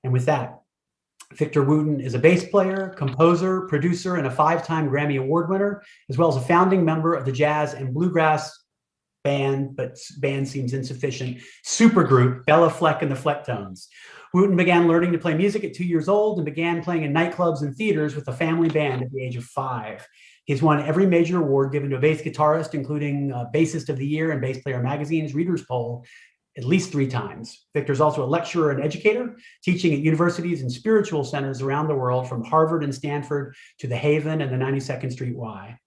And with that, Victor Wooten is a bass player, composer, producer, and a 5-time Grammy Award winner, as well as a founding member of the jazz and bluegrass band, but band seems insufficient, supergroup Bella Fleck and the Flecktones. Wooten began learning to play music at 2 years old and began playing in nightclubs and theaters with a family band at the age of 5. He's won every major award given to a bass guitarist, including Bassist of the Year and Bass Player Magazine's Reader's Poll, at least 3 times. Victor's also a lecturer and educator, teaching at universities and spiritual centers around the world, from Harvard and Stanford to the Haven and the 92nd Street Y.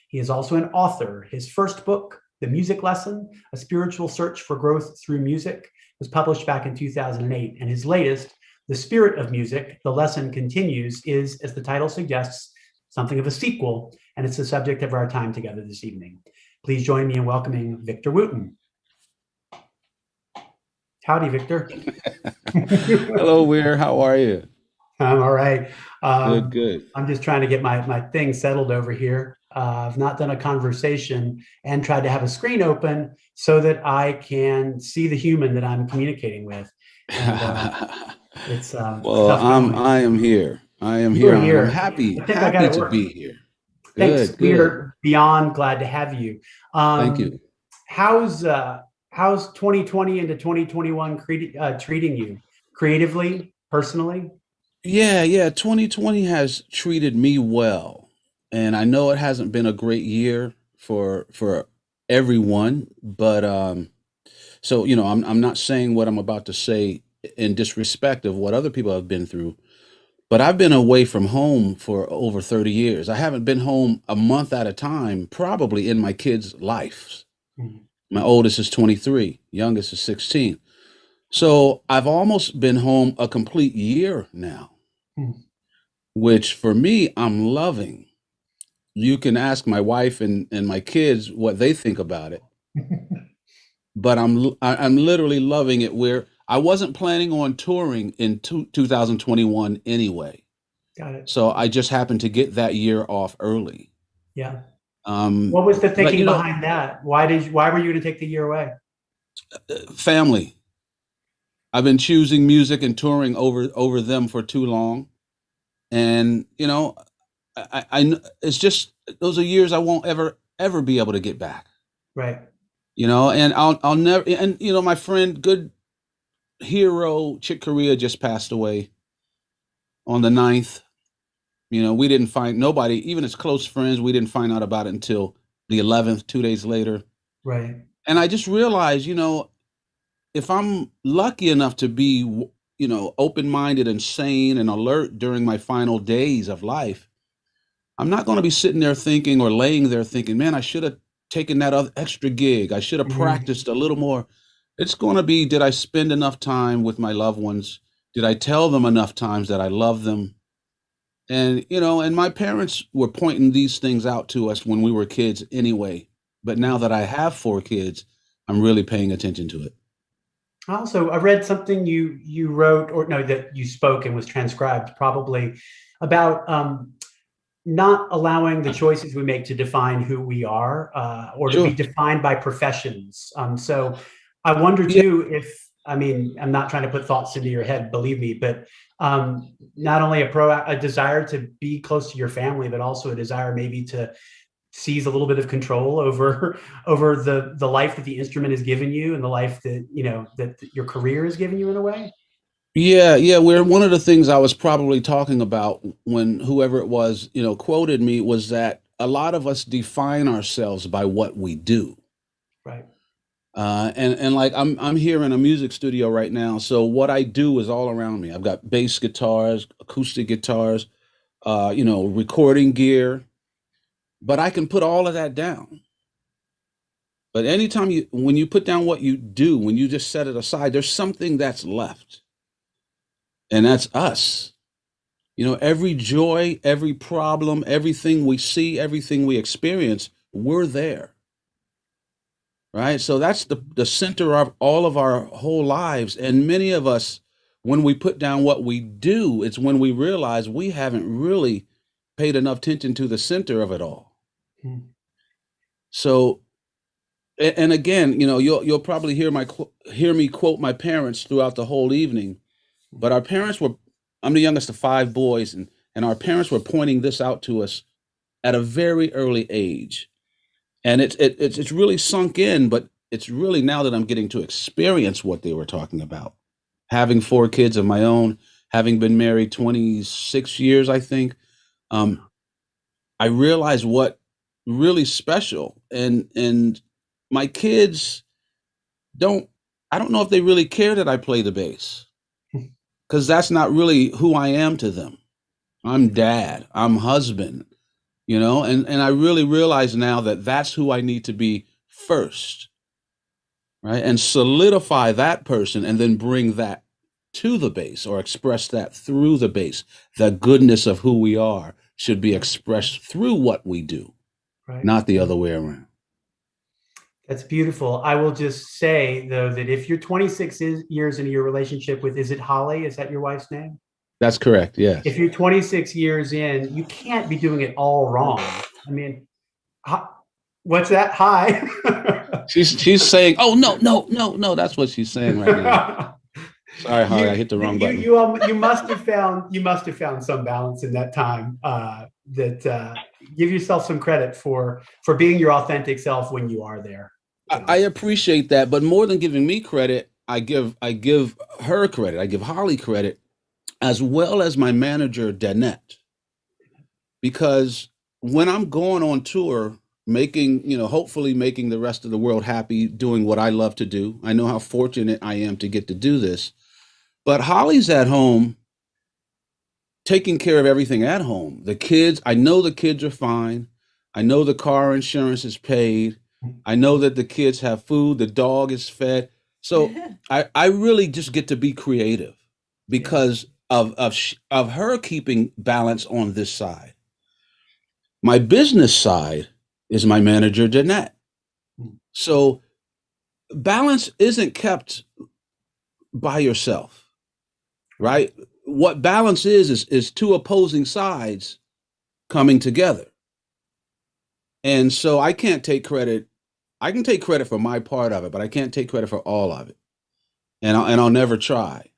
He is also an author. His first book, The Music Lesson, A Spiritual Search for Growth Through Music, was published back in 2008. And his latest, The Spirit of Music, The Lesson Continues, is, as the title suggests, something of a sequel, and it's the subject of our time together this evening. Please join me in welcoming Victor Wooten. Howdy, Victor. Hello, Weir. How are you? I'm all right. Good. I'm just trying to get my thing settled over here. I've not done a conversation and tried to have a screen open so that I can see the human that I'm communicating with. And, it's well, I am here. I am here. I'm happy to be here. Thanks. We're beyond glad to have you. Thank you. How's 2020 into 2021 treating you creatively, personally? Yeah. 2020 has treated me well, and I know it hasn't been a great year for everyone. But so I'm not saying what I'm about to say in disrespect of what other people have been through. But I've been away from home for over 30 years. I haven't been home a month at a time, probably in my kids' lives. Mm-hmm. My oldest is 23, youngest is 16. So I've almost been home a complete year now, which for me, I'm loving. You can ask my wife and my kids what they think about it. But I'm literally loving it, where I wasn't planning on touring in 2021 anyway. Got it. So I just happened to get that year off early. Yeah. What was the thinking behind that? Why were you going to take the year away? Family. I've been choosing music and touring over them for too long. And, I it's just, those are years I won't ever be able to get back. Right. And I'll never, and, my friend, good hero Chick Corea just passed away on the 9th. We didn't find nobody, even his close friends, we didn't find out about it until the 11th, 2 days later. Right. And I just realized, if I'm lucky enough to be, open-minded and sane and alert during my final days of life, I'm not going to be sitting there thinking or laying there thinking, man, I should have taken that other extra gig. I should have practiced a little more. It's going to be, did I spend enough time with my loved ones? Did I tell them enough times that I love them? And, and my parents were pointing these things out to us when we were kids anyway. But now that I have 4 kids, I'm really paying attention to it. Also, I read something you wrote, or no, that you spoke and was transcribed probably, about not allowing the choices we make to define who we are, or to be defined by professions. So I wonder too, I'm not trying to put thoughts into your head, believe me, but not only a desire to be close to your family, but also a desire maybe to seize a little bit of control over the life that the instrument has given you, and the life that, that your career has given you in a way. Yeah. Where one of the things I was probably talking about when whoever it was, quoted me, was that a lot of us define ourselves by what we do. Right. And like I'm here in a music studio right now, so what I do is all around me. I've got bass guitars, acoustic guitars, recording gear, but I can put all of that down. But anytime when you put down what you do, when you just set it aside, there's something that's left, and that's us. Every joy, every problem, everything we see, everything we experience, we're there. Right. So that's the center of all of our whole lives. And many of us, when we put down what we do, it's when we realize we haven't really paid enough attention to the center of it all. So, and again, you'll probably hear me quote my parents throughout the whole evening. But our parents were, I'm the youngest of five boys, and our parents were pointing this out to us at a very early age. And it's really sunk in, but it's really now that I'm getting to experience what they were talking about. Having four kids of my own, having been married 26 years, I think, um, I realized what really special. And my kids don't, I don't know if they really care that I play the bass, because that's not really who I am to them. I'm dad, I'm husband, and I really realize now that that's who I need to be first, right? And solidify that person and then bring that to the bass or express that through the bass. The goodness of who we are should be expressed through what we do, Right. not the other way around. That's beautiful. I will just say, though, that if you're 26 years into your relationship with, is it Holly? Is that your wife's name? That's correct. Yes. If you're 26 years in, you can't be doing it all wrong. I mean, what's that? Hi. She's saying, "Oh no." That's what she's saying right now. Sorry, Holly, I hit the wrong button. You must have found some balance in that time. Give yourself some credit for being your authentic self when you are there. I appreciate that, but more than giving me credit, I give her credit. I give Holly credit, as well as my manager Danette, because when I'm going on tour, hopefully making the rest of the world happy, doing what I love to do. I know how fortunate I am to get to do this, but Holly's at home taking care of everything at home. The kids, I know the kids are fine. I know the car insurance is paid. I know that the kids have food, the dog is fed. So I really just get to be creative because of her keeping balance on this side. My business side is my manager, Danette. So balance isn't kept by yourself, right? What balance is two opposing sides coming together. And so I can't take credit. I can take credit for my part of it, but I can't take credit for all of it. And I'll never try.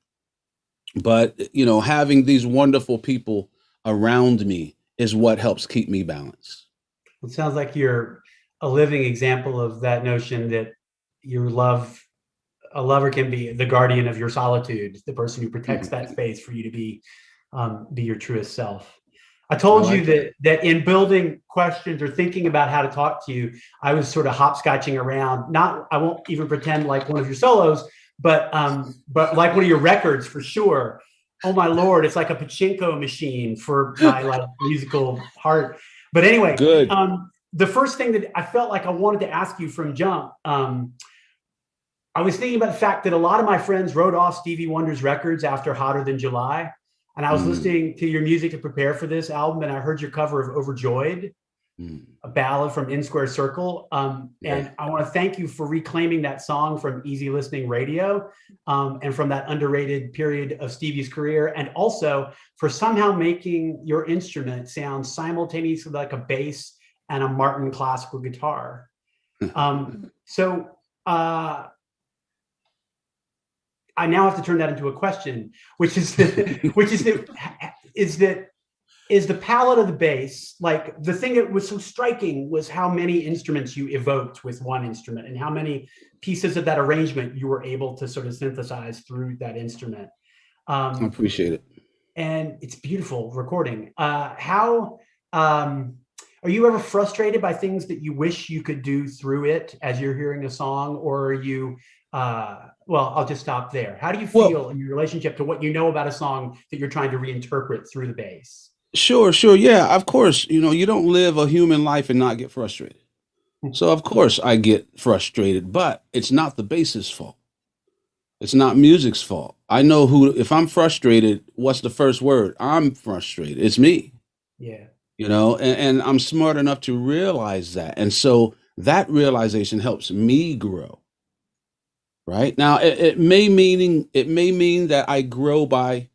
But, having these wonderful people around me is what helps keep me balanced. It sounds like you're a living example of that notion that a lover can be the guardian of your solitude, the person who protects that space for you to be your truest self. I told you that in building questions or thinking about how to talk to you, I was sort of hopscotching around. I won't even pretend like one of your solos, but like one of your records for sure. Oh my Lord, it's like a pachinko machine for my musical heart. But anyway, good. The first thing that I felt like I wanted to ask you from jump, I was thinking about the fact that a lot of my friends wrote off Stevie Wonder's records after Hotter Than July. And I was listening to your music to prepare for this album, and I heard your cover of Overjoyed, a ballad from In Square Circle. And I want to thank you for reclaiming that song from easy listening radio and from that underrated period of Stevie's career, and also for somehow making your instrument sound simultaneously like a bass and a Martin classical guitar. I now have to turn that into a question, which is the palette of the bass. Like, the thing that was so striking was how many instruments you evoked with one instrument and how many pieces of that arrangement you were able to sort of synthesize through that instrument. I appreciate it. And it's beautiful recording. Are you ever frustrated by things that you wish you could do through it as you're hearing a song, or are you, well, I'll just stop there. How do you feel in your relationship to what you know about a song that you're trying to reinterpret through the bass? Sure. Yeah, of course. You don't live a human life and not get frustrated. So of course I get frustrated, but it's not the bass's fault. It's not music's fault. I know if I'm frustrated, what's the first word? I'm frustrated. It's me. Yeah. And I'm smart enough to realize that. And so that realization helps me grow. Right now, it may mean that I grow by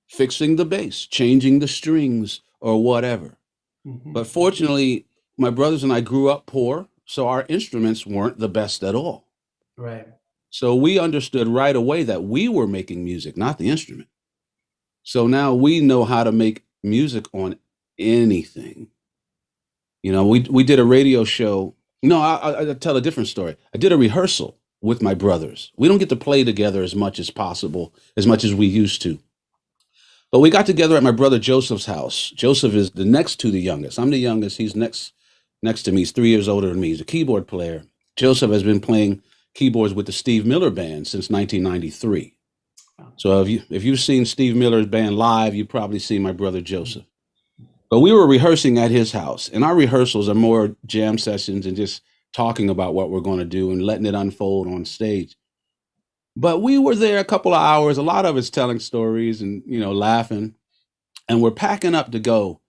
fixing the bass, changing the strings, or whatever. But fortunately, my brothers and I grew up poor, so our instruments weren't the best at all. Right. So we understood right away that we were making music, not the instrument. So now we know how to make music on anything. We did a radio show. No, I'll tell a different story. I did a rehearsal with my brothers. We don't get to play together as much as possible, as much as we used to. But we got together at my brother Joseph's house. Joseph is the next to the youngest. I'm the youngest. He's next to me. He's 3 years older than me. He's a keyboard player. Joseph has been playing keyboards with the Steve Miller Band since 1993. So if you've seen Steve Miller's band live, you've probably seen my brother Joseph. But we were rehearsing at his house, and our rehearsals are more jam sessions and just talking about what we're going to do and letting it unfold on stage. But we were there a couple of hours. A lot of it's telling stories and, laughing. And we're packing up to go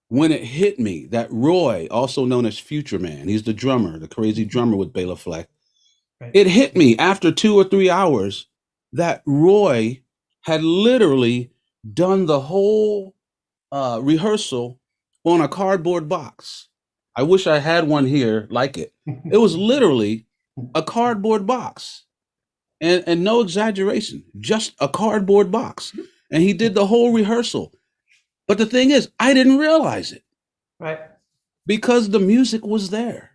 when it hit me that Roy, also known as Future Man, he's the drummer, the crazy drummer with Bela Fleck. Right. It hit me after 2 or 3 hours that Roy had literally done the whole rehearsal on a cardboard box. I wish I had one here like it. It was literally a cardboard box. And no exaggeration, just a cardboard box. And he did the whole rehearsal. But the thing is, I didn't realize it. Right. Because the music was there.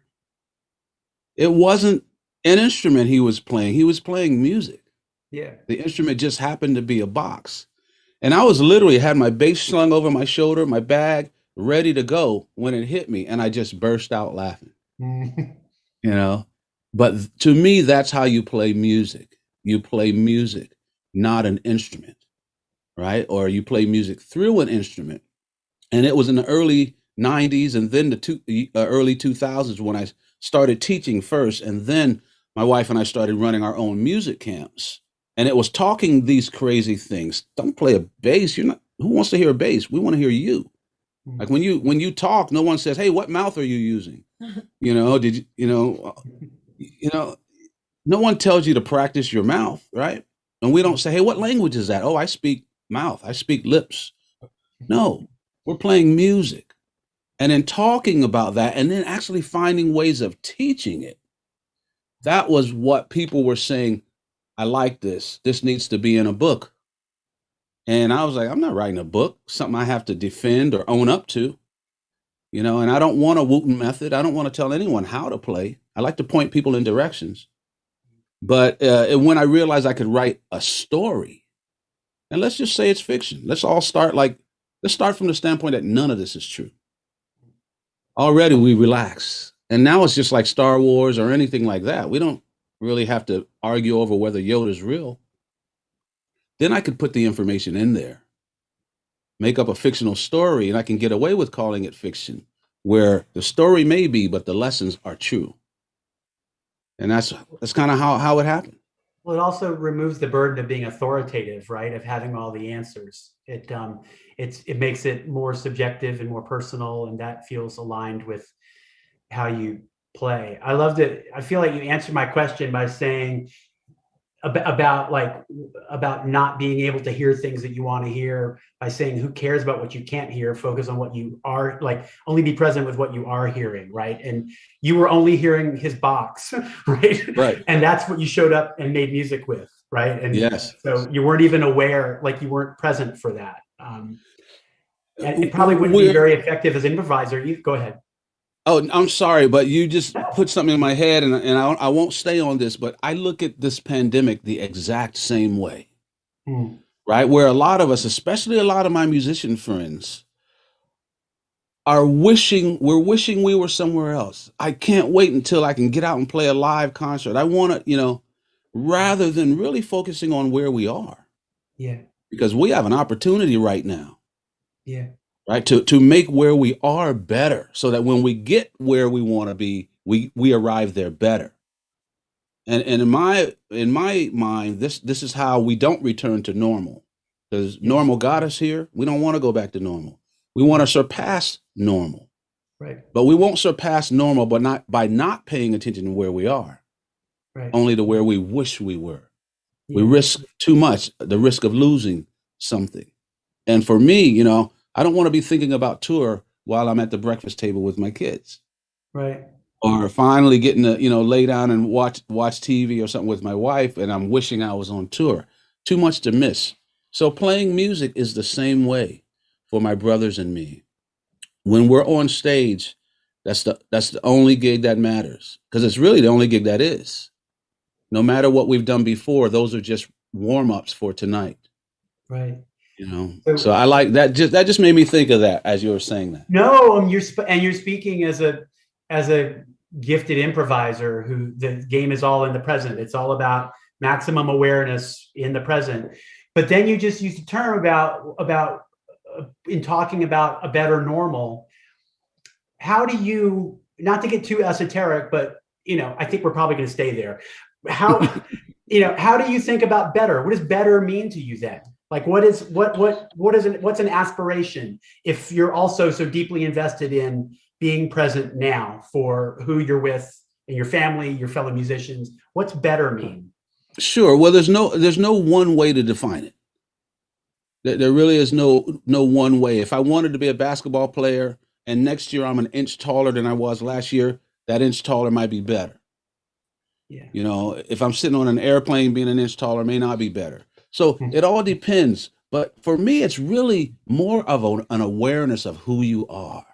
It wasn't an instrument he was playing. He was playing music. Yeah. The instrument just happened to be a box. And I was literally had my bass slung over my shoulder, my bag ready to go when it hit me. And I just burst out laughing, But to me, that's how you play music. You play music, not an instrument, right? Or you play music through an instrument. And it was in the early 90s and then the early 2000s when I started teaching first. And then my wife and I started running our own music camps. And it was talking these crazy things. Don't play a bass. Who wants to hear a bass? We want to hear you. Like when you talk, no one says, "Hey, what mouth are you using?" No one tells you to practice your mouth, right? And we don't say, "Hey, what language is that?" "Oh, I speak mouth. I speak lips." No, we're playing music. And in talking about that and then actually finding ways of teaching it, that was what people were saying, "I like this. This needs to be in a book." And I was like, I'm not writing a book, something I have to defend or own up to, and I don't want a Wooten method. I don't want to tell anyone how to play. I like to point people in directions. But when I realized I could write a story, and let's just say it's fiction. Let's start from the standpoint that none of this is true. Already we relax. And now it's just like Star Wars or anything like that. We don't really have to argue over whether Yoda's real. Then I could put the information in there, make up a fictional story, and I can get away with calling it fiction, where the story may be, but the lessons are true. And that's kind of how it happened. Well, it also removes the burden of being authoritative, right? Of having all the answers. It makes it more subjective and more personal, and that feels aligned with how you play. I loved it. I feel like you answered my question by saying about not being able to hear things that you want to hear, by saying who cares about what you can't hear, focus on what you are, like only be present with what you are hearing, right? And you were only hearing his box, right? And that's what you showed up and made music with, right? And yes, so you weren't even aware, like you weren't present for that. And it probably wouldn't be very effective as an improviser. You go ahead. Oh, I'm sorry, but you just put something in my head, and I won't stay on this, but I look at this pandemic the exact same way, right? Where a lot of us, especially a lot of my musician friends, we're wishing we were somewhere else. I can't wait until I can get out and play a live concert. I want to, rather than really focusing on where we are. Yeah. Because we have an opportunity right now. Yeah. Right. To make where we are better, so that when we get where we want to be, we arrive there better. And in my mind, this is how we don't return to normal, because normal got us here. We don't want to go back to normal. We want to surpass normal. Right. But we won't surpass normal, but not by not paying attention to where we are. Right. Only to where we wish we were. Yeah. We risk too much, the risk of losing something. And for me, I don't want to be thinking about tour while I'm at the breakfast table with my kids. Right. Or finally getting to, lay down and watch TV or something with my wife, and I'm wishing I was on tour. Too much to miss. So playing music is the same way for my brothers and me. When we're on stage, that's the only gig that matters, because it's really the only gig that is. No matter what we've done before, those are just warm-ups for tonight. Right. You know, so So I like that. Just made me think of that as you were saying that. no, you're speaking as a gifted improviser who the game is all in the present. It's all about maximum awareness in the present. But then you just used a term about in talking about a better normal. How do you, not to get too esoteric, but I think we're probably going to stay there. How how do you think about better? What does better mean to you then? Like what's an aspiration if you're also so deeply invested in being present now for who you're with and your family, your fellow musicians? What's better mean? Sure. Well, there's no one way to define it. There really is no one way. If I wanted to be a basketball player and next year I'm an inch taller than I was last year, that inch taller might be better. Yeah. If I'm sitting on an airplane, being an inch taller may not be better. So it all depends. But for me, it's really more of an awareness of who you are.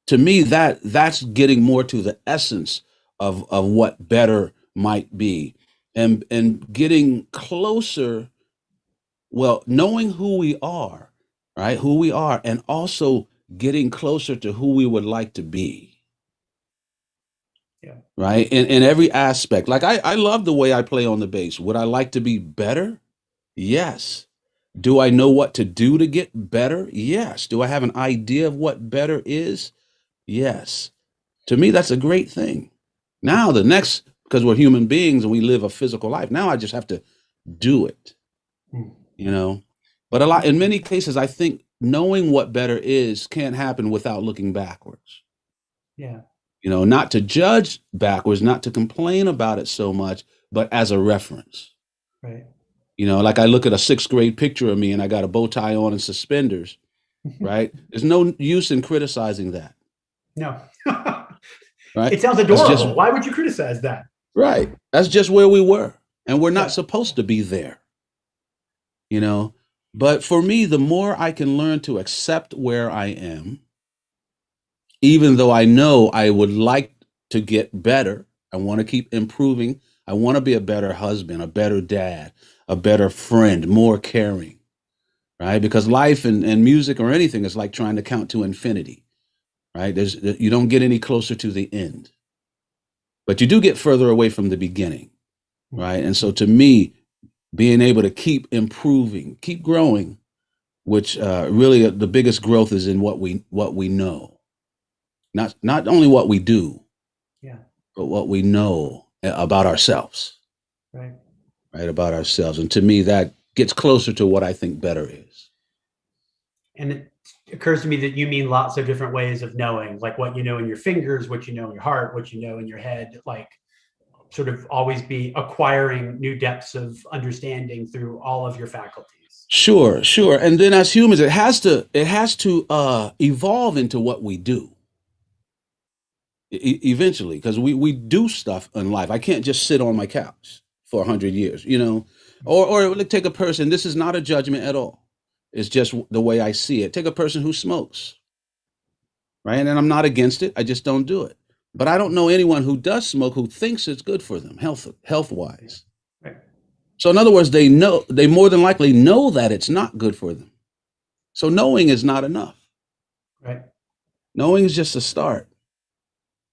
To me, that's getting more to the essence of what better might be, and getting closer. Well, knowing who we are, right? Who we are, and also getting closer to who we would like to be. Yeah. Right. In every aspect. Like I love the way I play on the bass. Would I like to be better? Yes. Do I know what to do to get better? Yes. Do I have an idea of what better is? Yes. To me, that's a great thing. Now the next, because we're human beings and we live a physical life. Now I just have to do it. But in many cases, I think knowing what better is can't happen without looking backwards. Yeah. Not to judge backwards, not to complain about it so much, but as a reference. Right. Like I look at a sixth grade picture of me and I got a bow tie on and suspenders, right? There's no use in criticizing that. No. Right? It sounds adorable. Why would you criticize that? Right. That's just where we were. And we're not supposed to be there. But for me, the more I can learn to accept where I am, even though I know I would like to get better, I want to keep improving. I want to be a better husband, a better dad, a better friend, more caring, right? Because life and music or anything is like trying to count to infinity, right? You don't get any closer to the end, but you do get further away from the beginning, right? And so to me, being able to keep improving, keep growing, which really the biggest growth is in what we know. Not only what we do, but what we know about ourselves. Right. Right, about ourselves. And to me, that gets closer to what I think better is. And it occurs to me that you mean lots of different ways of knowing, like what you know in your fingers, what you know in your heart, what you know in your head, like sort of always be acquiring new depths of understanding through all of your faculties. Sure. And then as humans, it has to evolve into what we do. Eventually, because we do stuff in life. I can't just sit on my couch for 100 years, or take a person. This is not a judgment at all. It's just the way I see it. Take a person who smokes, right? And I'm not against it. I just don't do it. But I don't know anyone who does smoke who thinks it's good for them, health wise. Right. So in other words, they more than likely know that it's not good for them. So knowing is not enough. Right. Knowing is just a start.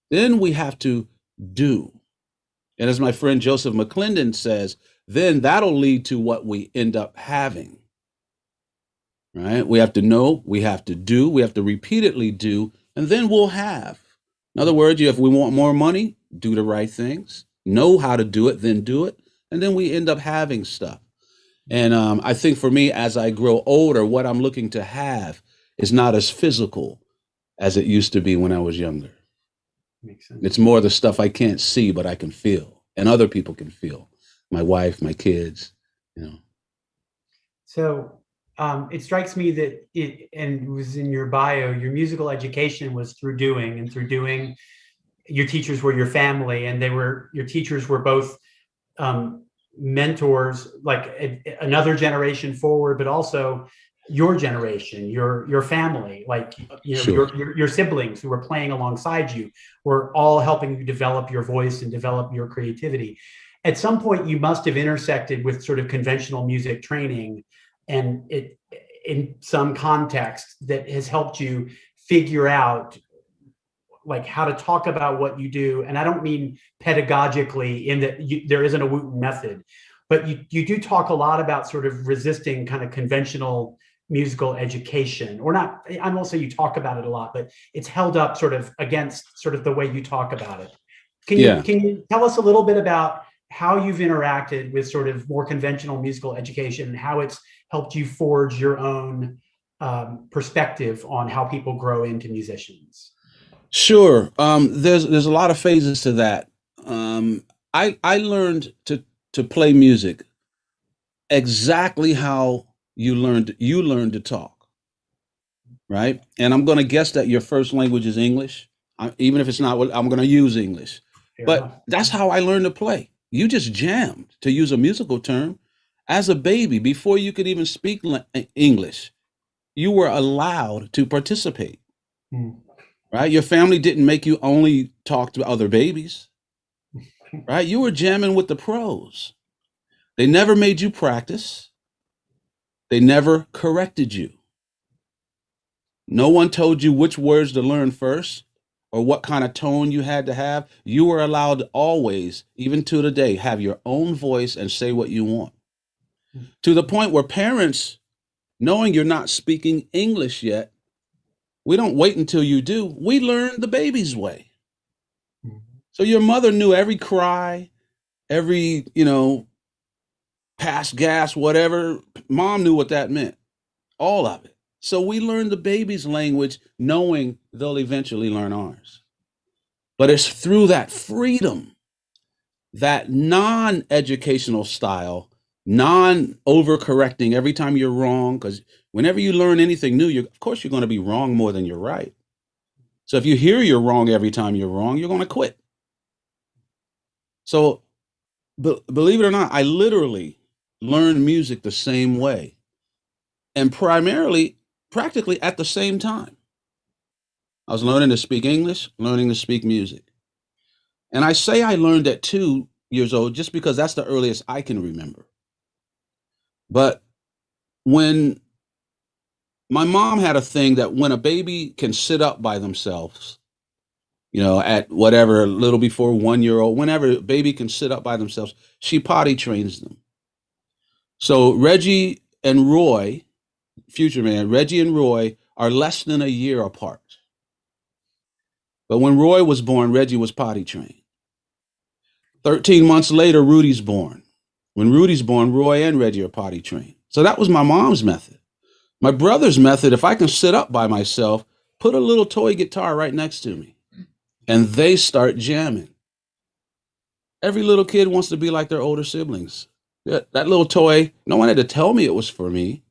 Then we have to do. And as my friend Joseph McClendon says, then that'll lead to what we end up having. Right? We have to know, we have to do, we have to repeatedly do, and then we'll have. In other words, if we want more money, do the right things, know how to do it, then do it, and then we end up having stuff. And I think for me, as I grow older, what I'm looking to have is not as physical as it used to be when I was younger. Makes sense. It's more the stuff I can't see, but I can feel, and other people can feel. My wife, my kids, So it strikes me that and it was in your bio, your musical education was through doing, and through doing, your teachers were your family, and your teachers were both mentors, like another generation forward, but also your generation, your family, like, you know, Sure. your siblings who are playing alongside you, were all helping you develop your voice and develop your creativity. At some point, you must have intersected with sort of conventional music training, and it, in some context, that has helped you figure out like how to talk about what you do. And I don't mean pedagogically in that there isn't a Wooten method, but you do talk a lot about sort of resisting kind of conventional musical education, or not. I won't say you talk about it a lot, but it's held up sort of against sort of the way you talk about it. Yeah. Can you tell us a little bit about how you've interacted with sort of more conventional musical education and how it's helped you forge your own perspective on how people grow into musicians? Sure. There's a lot of phases to that. Um, I learned to play music exactly how you learned to talk, right? And I'm going to guess that your first language is English. Even if it's not, I'm going to use English. Fair enough. But that's how I learned to play. You just jammed, to use a musical term, as a baby before you could even speak English. You were allowed to participate, Hmm. right? Your family didn't make you only talk to other babies, right? You were jamming with the pros. They never made you practice. They never corrected you. No one told you which words to learn first or what kind of tone you had to have. You were allowed to always, even to today, have your own voice and say what you want. To the point where parents, knowing you're not speaking English yet, we don't wait until you do. We learn the baby's way. So your mother knew every cry, every, pass gas, whatever. Mom knew what that meant, all of it. So we learn the baby's language knowing they'll eventually learn ours. But it's through that freedom, that non-educational style, non-overcorrecting every time you're wrong, because whenever you learn anything new, of course you're going to be wrong more than you're right. So if you hear you're wrong every time you're wrong, you're going to quit. So believe it or not, I literally learned music the same way, and practically at the same time. I was learning to speak English, learning to speak music. And I say I learned at 2 years old just because that's the earliest I can remember. But when my mom had a thing that when a baby can sit up by themselves, at whatever, a little before 1 year old, whenever a baby can sit up by themselves, she potty trains them. So Reggie and Roy, future man, Reggie and Roy are less than a year apart. But when Roy was born, Reggie was potty trained. 13 months later, Rudy's born. When Rudy's born, Roy and Reggie are potty trained. So that was my mom's method. My brother's method, if I can sit up by myself, put a little toy guitar right next to me, and they start jamming. Every little kid wants to be like their older siblings. That little toy, no one had to tell me it was for me.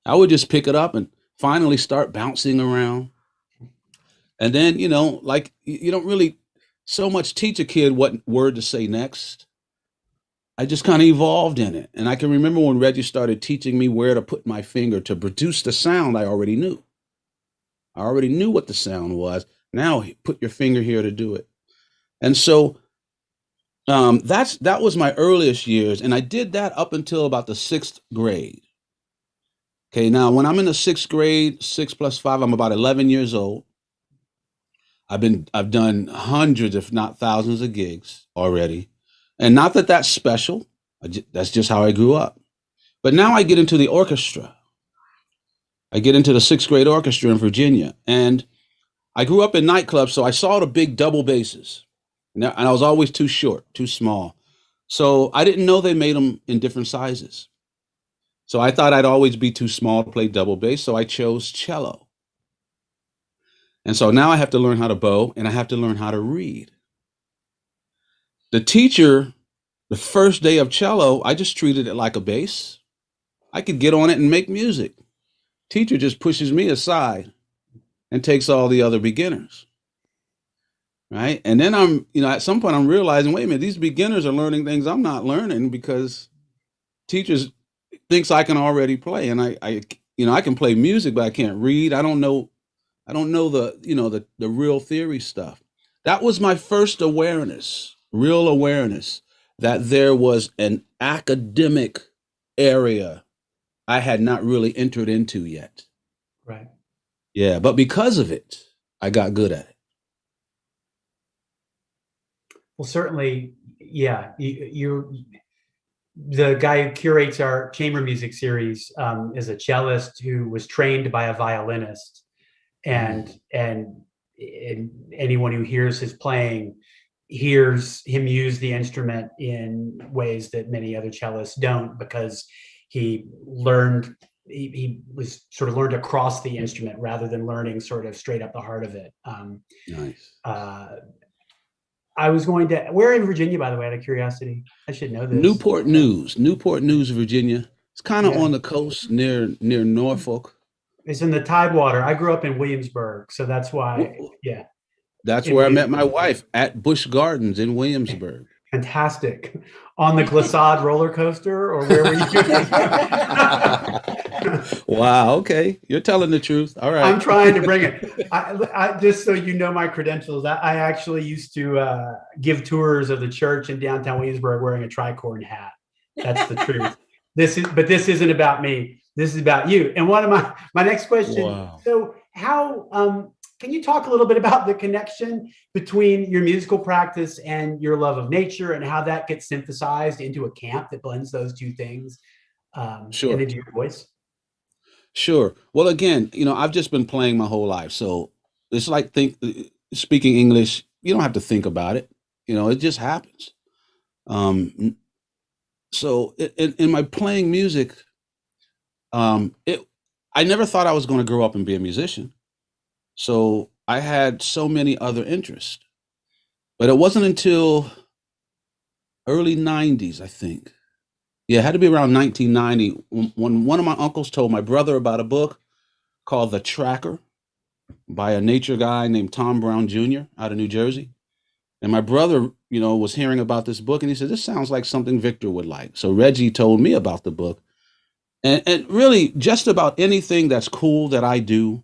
I would just pick it up and finally start bouncing around. And then, like you don't really so much teach a kid what word to say next. I just kind of evolved in it. And I can remember when Reggie started teaching me where to put my finger to produce the sound I already knew. I already knew what the sound was. Now put your finger here to do it. And so that was my earliest years. And I did that up until about the 6th grade. Okay, now when I'm in the 6th grade, 6 plus 5, I'm about 11 years old. I've done hundreds, if not thousands of gigs already. And not that that's special. That's just how I grew up. But now I get into the orchestra. I get into the 6th grade orchestra in Virginia. And I grew up in nightclubs, so I saw the big double basses. And I was always too short, too small. So I didn't know they made them in different sizes. So I thought I'd always be too small to play double bass, so I chose cello. And so now I have to learn how to bow, and I have to learn how to read. The teacher, the first day of cello, I just treated it like a bass. I could get on it and make music. Teacher just pushes me aside and takes all the other beginners. right? And then at some point I'm realizing, wait a minute, these beginners are learning things I'm not learning because teachers thinks I can already play, and I can play music, but I can't read. I don't know the real theory stuff. That was my first awareness, real awareness, that there was an academic area I had not really entered into yet. Right. Yeah, but because of it, I got good at it. Well, certainly, yeah. You're the guy who curates our chamber music series, is a cellist who was trained by a violinist, Mm, and anyone who hears his playing hears him use the instrument in ways that many other cellists don't, because he learned he was sort of learned across the instrument rather than learning sort of straight up the heart of it. nice. Uh, I was going to, where in Virginia, by the way, out of curiosity? I should know this. Newport News, Virginia. It's kind of Yeah, on the coast near Norfolk. it's in the Tidewater. I grew up in Williamsburg, so that's why. Wh- Yeah, That's in where I met my Williamsburg. wife at Busch Gardens in Williamsburg. Fantastic. On the Glissade roller coaster, or where were you? Wow. Okay, you're telling the truth. All right. I'm trying to bring it. I just so you know my credentials. I actually used to give tours of the church in downtown Williamsburg wearing a tricorn hat. That's the truth. But this isn't about me. This is about you. And one of my next question. Wow. So, how can you talk a little bit about the connection between your musical practice and your love of nature, and how that gets synthesized into a camp that blends those two things, and Sure. into your voice? Sure. Well, again, I've just been playing my whole life, so it's like speaking English. You don't have to think about it. It just happens. Um, so in my playing music, it I never thought I was going to grow up and be a musician. So I had so many other interests, but it wasn't until early '90s, I think. Yeah, it had to be around 1990 when one of my uncles told my brother about a book called The Tracker by a nature guy named Tom Brown Jr. out of New Jersey. And my brother, was hearing about this book, and he said, "This sounds like something Victor would like." So Reggie told me about the book. And really, just about anything that's cool that I do,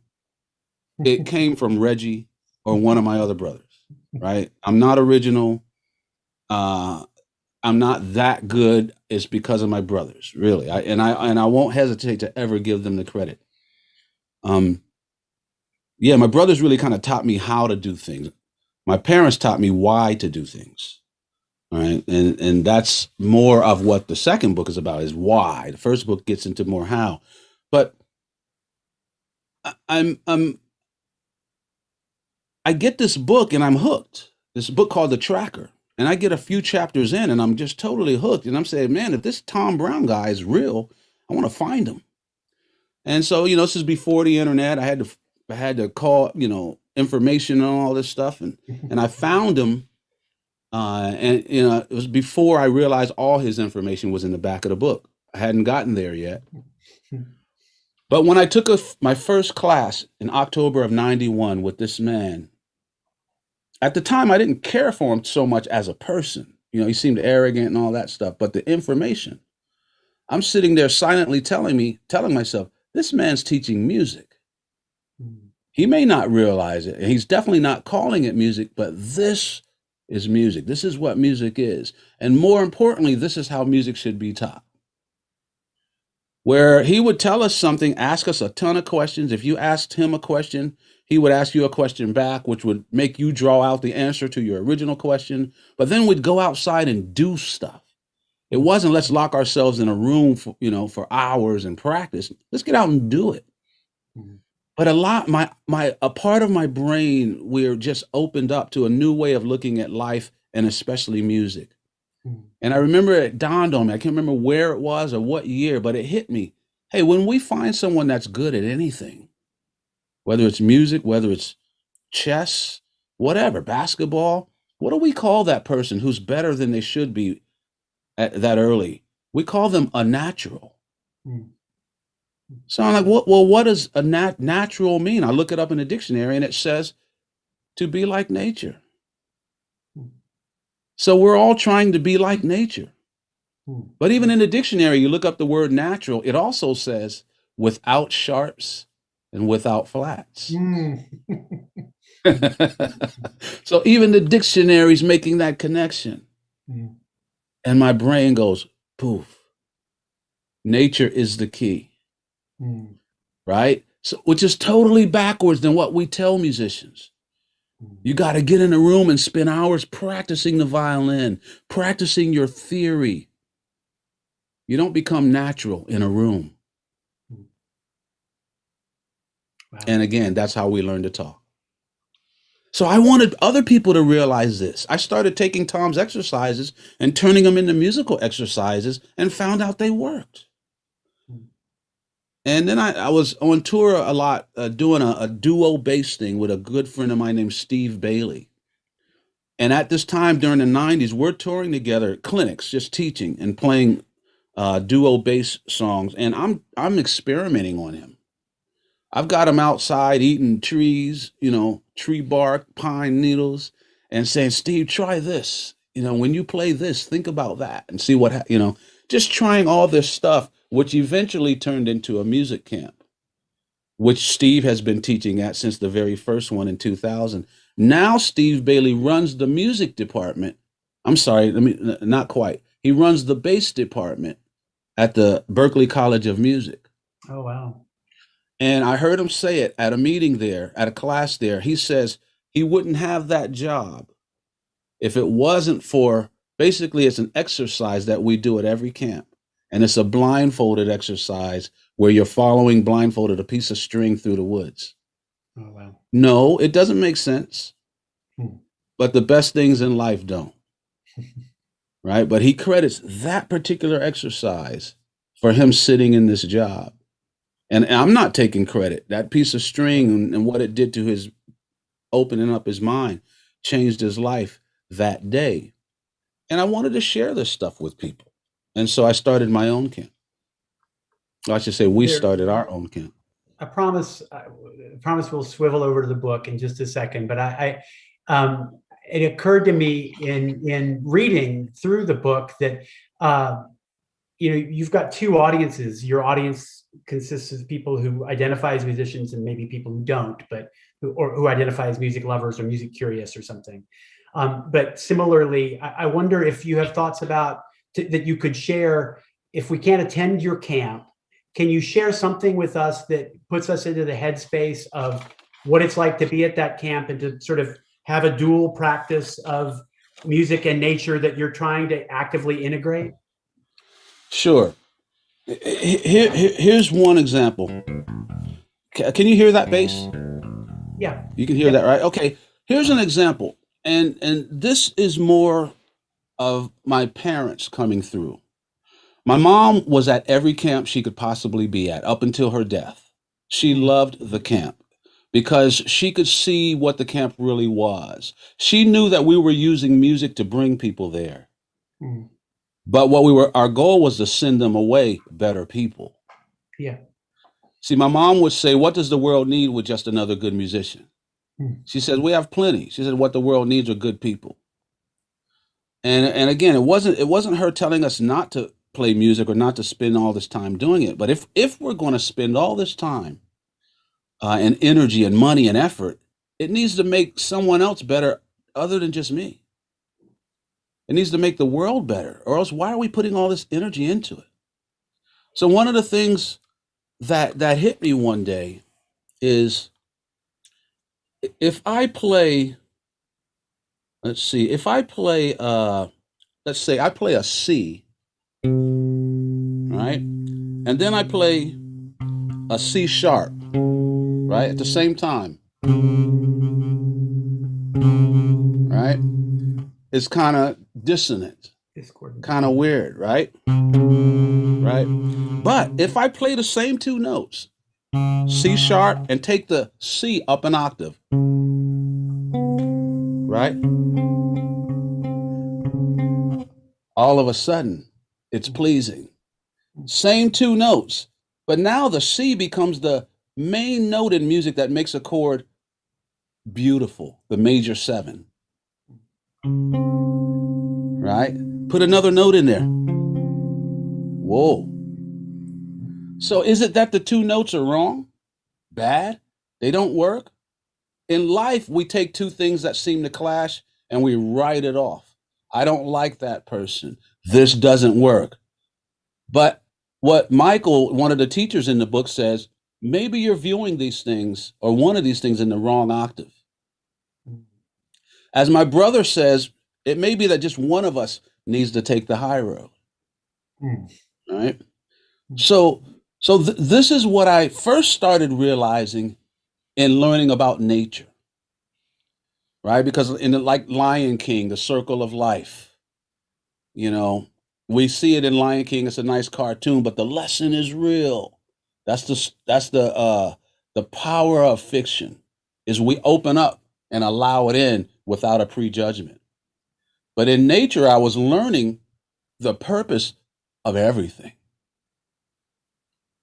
it came from Reggie or one of my other brothers, right? I'm not original. Uh, I'm not that good. It's because of my brothers, really. I won't hesitate to ever give them the credit. Um, yeah, my brothers really kind of taught me how to do things. My parents taught me why to do things. All right. And that's more of what the second book is about, is why. The first book gets into more how. But I'm I get this book and I'm hooked. This book called The Tracker. And I get a few chapters in and I'm just totally hooked. And I'm saying, man, if this Tom Brown guy is real, I want to find him. And so, this is before the internet. I had to call, information and all this stuff. And I found him. And it was before I realized all his information was in the back of the book. I hadn't gotten there yet. But when I took my first class in October of '91 with this man, at the time I didn't care for him so much as a person. He seemed arrogant and all that stuff. But the information, I'm sitting there silently telling myself, this man's teaching music. He may not realize it, and he's definitely not calling it music, but this is music. This is what music is. And more importantly, this is how music should be taught. Where he would tell us something, ask us a ton of questions. If you asked him a question, he would ask you a question back, which would make you draw out the answer to your original question. But then we'd go outside and do stuff. It wasn't let's lock ourselves in a room for hours and practice. Let's get out and do it. Mhm. But a part of my brain, we're just opened up to a new way of looking at life, and especially music. And I remember it dawned on me. I can't remember where it was or what year, but it hit me. Hey, when we find someone that's good at anything, whether it's music, whether it's chess, whatever, basketball, what do we call that person who's better than they should be at that early? We call them a natural. Mm. So I'm like, what does natural mean? I look it up in the dictionary and it says to be like nature. So we're all trying to be like nature. Hmm. But even in the dictionary, you look up the word natural, it also says without sharps and without flats. Hmm. So even the dictionary's making that connection. Hmm. And my brain goes, poof, nature is the key, Hmm. right? So, which is totally backwards than what we tell musicians. You got to get in a room and spend hours practicing the violin, practicing your theory. You don't become natural in a room. Wow. And again, that's how we learn to talk. So I wanted other people to realize this. I started taking Tom's exercises and turning them into musical exercises and found out they worked. And then I was on tour a lot, doing a duo bass thing with a good friend of mine named Steve Bailey. And at this time during the 90s, we're touring together at clinics, just teaching and playing duo bass songs. And I'm experimenting on him. I've got him outside eating trees, tree bark, pine needles, and saying, Steve, try this. When you play this, think about that and see just trying all this stuff, which eventually turned into a music camp, which Steve has been teaching at since the very first one in 2000. Now Steve Bailey runs the music department. I'm sorry, not quite. He runs the bass department at the Berklee College of Music. Oh, wow. And I heard him say it at a meeting there, at a class there. He says he wouldn't have that job if it wasn't for, basically, it's an exercise that we do at every camp. And it's a blindfolded exercise where you're following blindfolded a piece of string through the woods. Oh, wow. No, it doesn't make sense. Hmm. But the best things in life don't. Right? But he credits that particular exercise for him sitting in this job. And I'm not taking credit. That piece of string and what it did to his opening up his mind changed his life that day. And I wanted to share this stuff with people. And so I started my own camp. I should say we started our own camp. I promise we'll swivel over to the book in just a second. But it occurred to me in reading through the book that you've got two audiences. Your audience consists of people who identify as musicians and maybe people who don't, but who identify as music lovers or music curious or something. But similarly, I wonder if you have thoughts about that you could share. If we can't attend your camp, can you share something with us that puts us into the headspace of what it's like to be at that camp and to sort of have a dual practice of music and nature that you're trying to actively integrate? Sure. Here's one example. Can you hear that bass? Yeah. You can hear that, right? Okay. Here's an example. And this is more of my parents coming through. My mom was at every camp she could possibly be at up until her death. She loved the camp because she could see what the camp really was. She knew that we were using music to bring people there. Mm. But our goal was to send them away better people. Yeah. See, my mom would say, what does the world need with just another good musician? She said, we have plenty. She said, what the world needs are good people. And again, it wasn't her telling us not to play music or not to spend all this time doing it. But if we're going to spend all this time and energy and money and effort, it needs to make someone else better other than just me. It needs to make the world better, or else why are we putting all this energy into it? So one of the things that hit me one day is if I play, let's say I play a C, right? And then I play a C sharp, right? At the same time, right? It's kind of dissonant, kind of weird, right? Right? But if I play the same two notes, C sharp, and take the C up an octave, right? All of a sudden, it's pleasing. Same two notes, but now the C becomes the main note in music that makes a chord beautiful, the major 7. right? Put another note in there. Whoa. So is it that the two notes are wrong? Bad? They don't work? In life, we take two things that seem to clash and we write it off. I don't like that person. This doesn't work. But what Michael, one of the teachers in the book, says, maybe you're viewing these things or one of these things in the wrong octave. As my brother says, it may be that just one of us needs to take the high road. Right? So this is what I first started realizing in learning about nature. Right? Because in the, like Lion King, the circle of life, you know, we see it in Lion King. It's a nice cartoon, but the lesson is real. That's the power of fiction, is we open up and allow it in without a prejudgment. But in nature, I was learning the purpose of everything.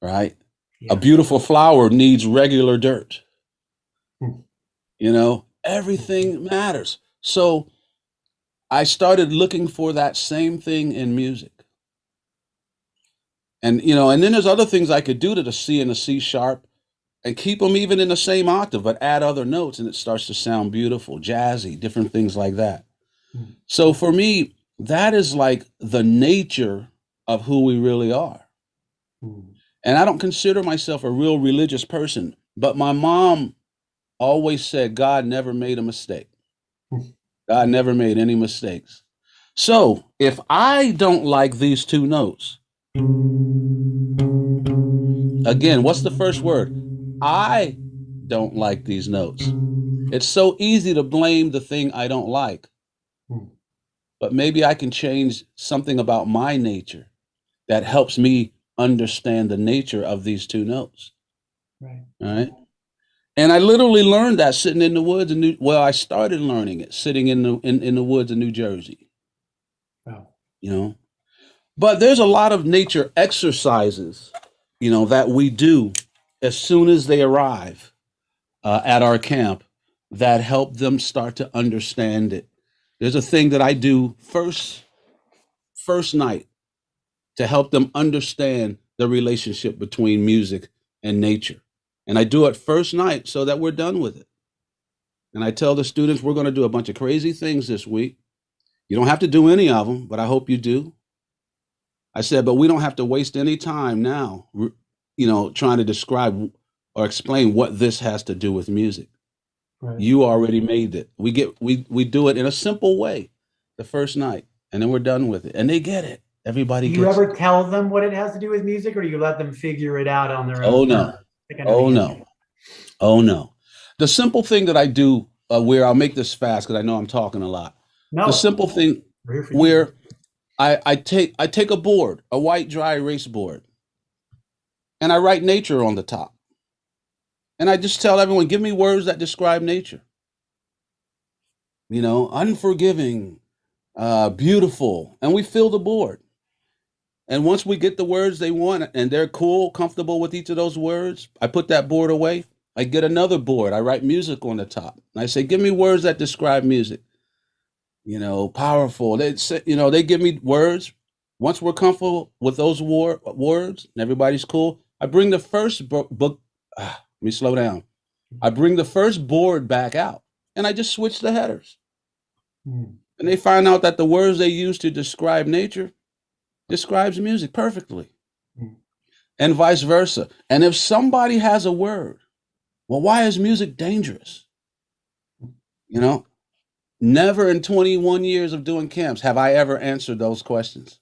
Right? Yeah. A beautiful flower needs regular dirt. You know, everything matters. So I started looking for that same thing in music. And, you know, and then there's other things I could do to the C and the C sharp and keep them even in the same octave, but add other notes and it starts to sound beautiful, jazzy, different things like that. So for me, that is like the nature of who we really are. And I don't consider myself a real religious person, but my mom always said God never made a mistake. God never made any mistakes. So if I don't like these two notes, again, what's the first word? I don't like these notes. It's so easy to blame the thing I don't like. But maybe I can change something about my nature that helps me understand the nature of these two notes. Right. All right. And I literally learned that sitting in the woods in I started learning it sitting in the woods in New Jersey. Wow. You know, but there's a lot of nature exercises, you know, that we do as soon as they arrive at our camp that help them start to understand it. There's a thing that I do first night to help them understand the relationship between music and nature. And I do it first night so that we're done with it. And I tell the students, we're going to do a bunch of crazy things this week. You don't have to do any of them, but I hope you do. I said, but we don't have to waste any time now, you know, trying to describe or explain what this has to do with music. Right. You already made it. We do it in a simple way the first night, and then we're done with it. And they get it. Everybody gets it. Do you ever tell them what it has to do with music, or do you let them figure it out on their own? Oh, no. Oh, no. Oh, no. The simple thing that I do, where I'll make this fast because I know I'm talking a lot. No. The simple thing where I take a board, a white dry erase board, and I write nature on the top. And I just tell everyone, give me words that describe nature. You know, unforgiving, beautiful, and we fill the board. And once we get the words they want and they're cool, comfortable with each of those words, I put that board away. I get another board. I write music on the top. And I say, give me words that describe music. You know, powerful. They say, you know, they give me words. Once we're comfortable with those words and everybody's cool, I bring the first book. Let me slow down. I bring the first board back out and I just switch the headers. And they find out that the words they use to describe nature describes music perfectly. And vice versa. And if somebody has a word, well, why is music dangerous? You know, never in 21 years of doing camps have I ever answered those questions.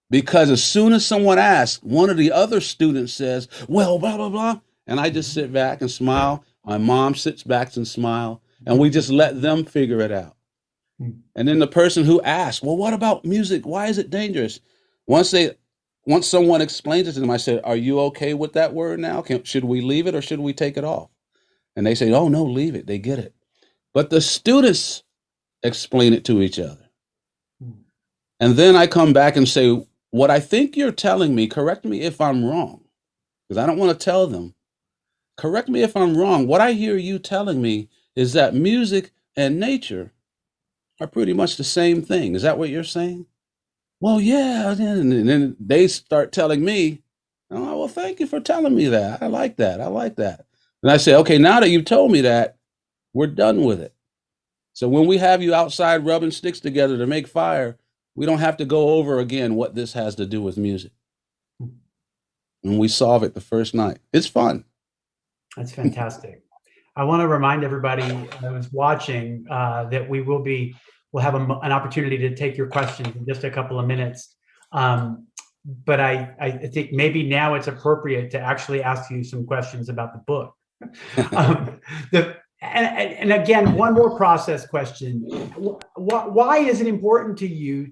Because as soon as someone asks, one of the other students says, well, blah, blah, blah. And I just sit back and smile. My mom sits back and smile. And we just let them figure it out. And then the person who asks, well, what about music? Why is it dangerous? Once someone explains it to them, I said, are you okay with that word now? Should we leave it or should we take it off? And they say, oh, no, leave it. They get it. But the students explain it to each other. And then I come back and say, what I think you're telling me, correct me if I'm wrong, because I don't want to tell them. Correct me if I'm wrong. What I hear you telling me is that music and nature are pretty much the same thing. Is that what you're saying? Well, yeah. And then they start telling me, oh, well, thank you for telling me that. I like that. I like that. And I say, okay, now that you've told me that, we're done with it. So when we have you outside rubbing sticks together to make fire, we don't have to go over again what this has to do with music. And we solve it the first night. It's fun. That's fantastic. I want to remind everybody who's watching that we'll have an opportunity to take your questions in just a couple of minutes. But I think maybe now it's appropriate to actually ask you some questions about the book. And again, one more process question. Why is it important to you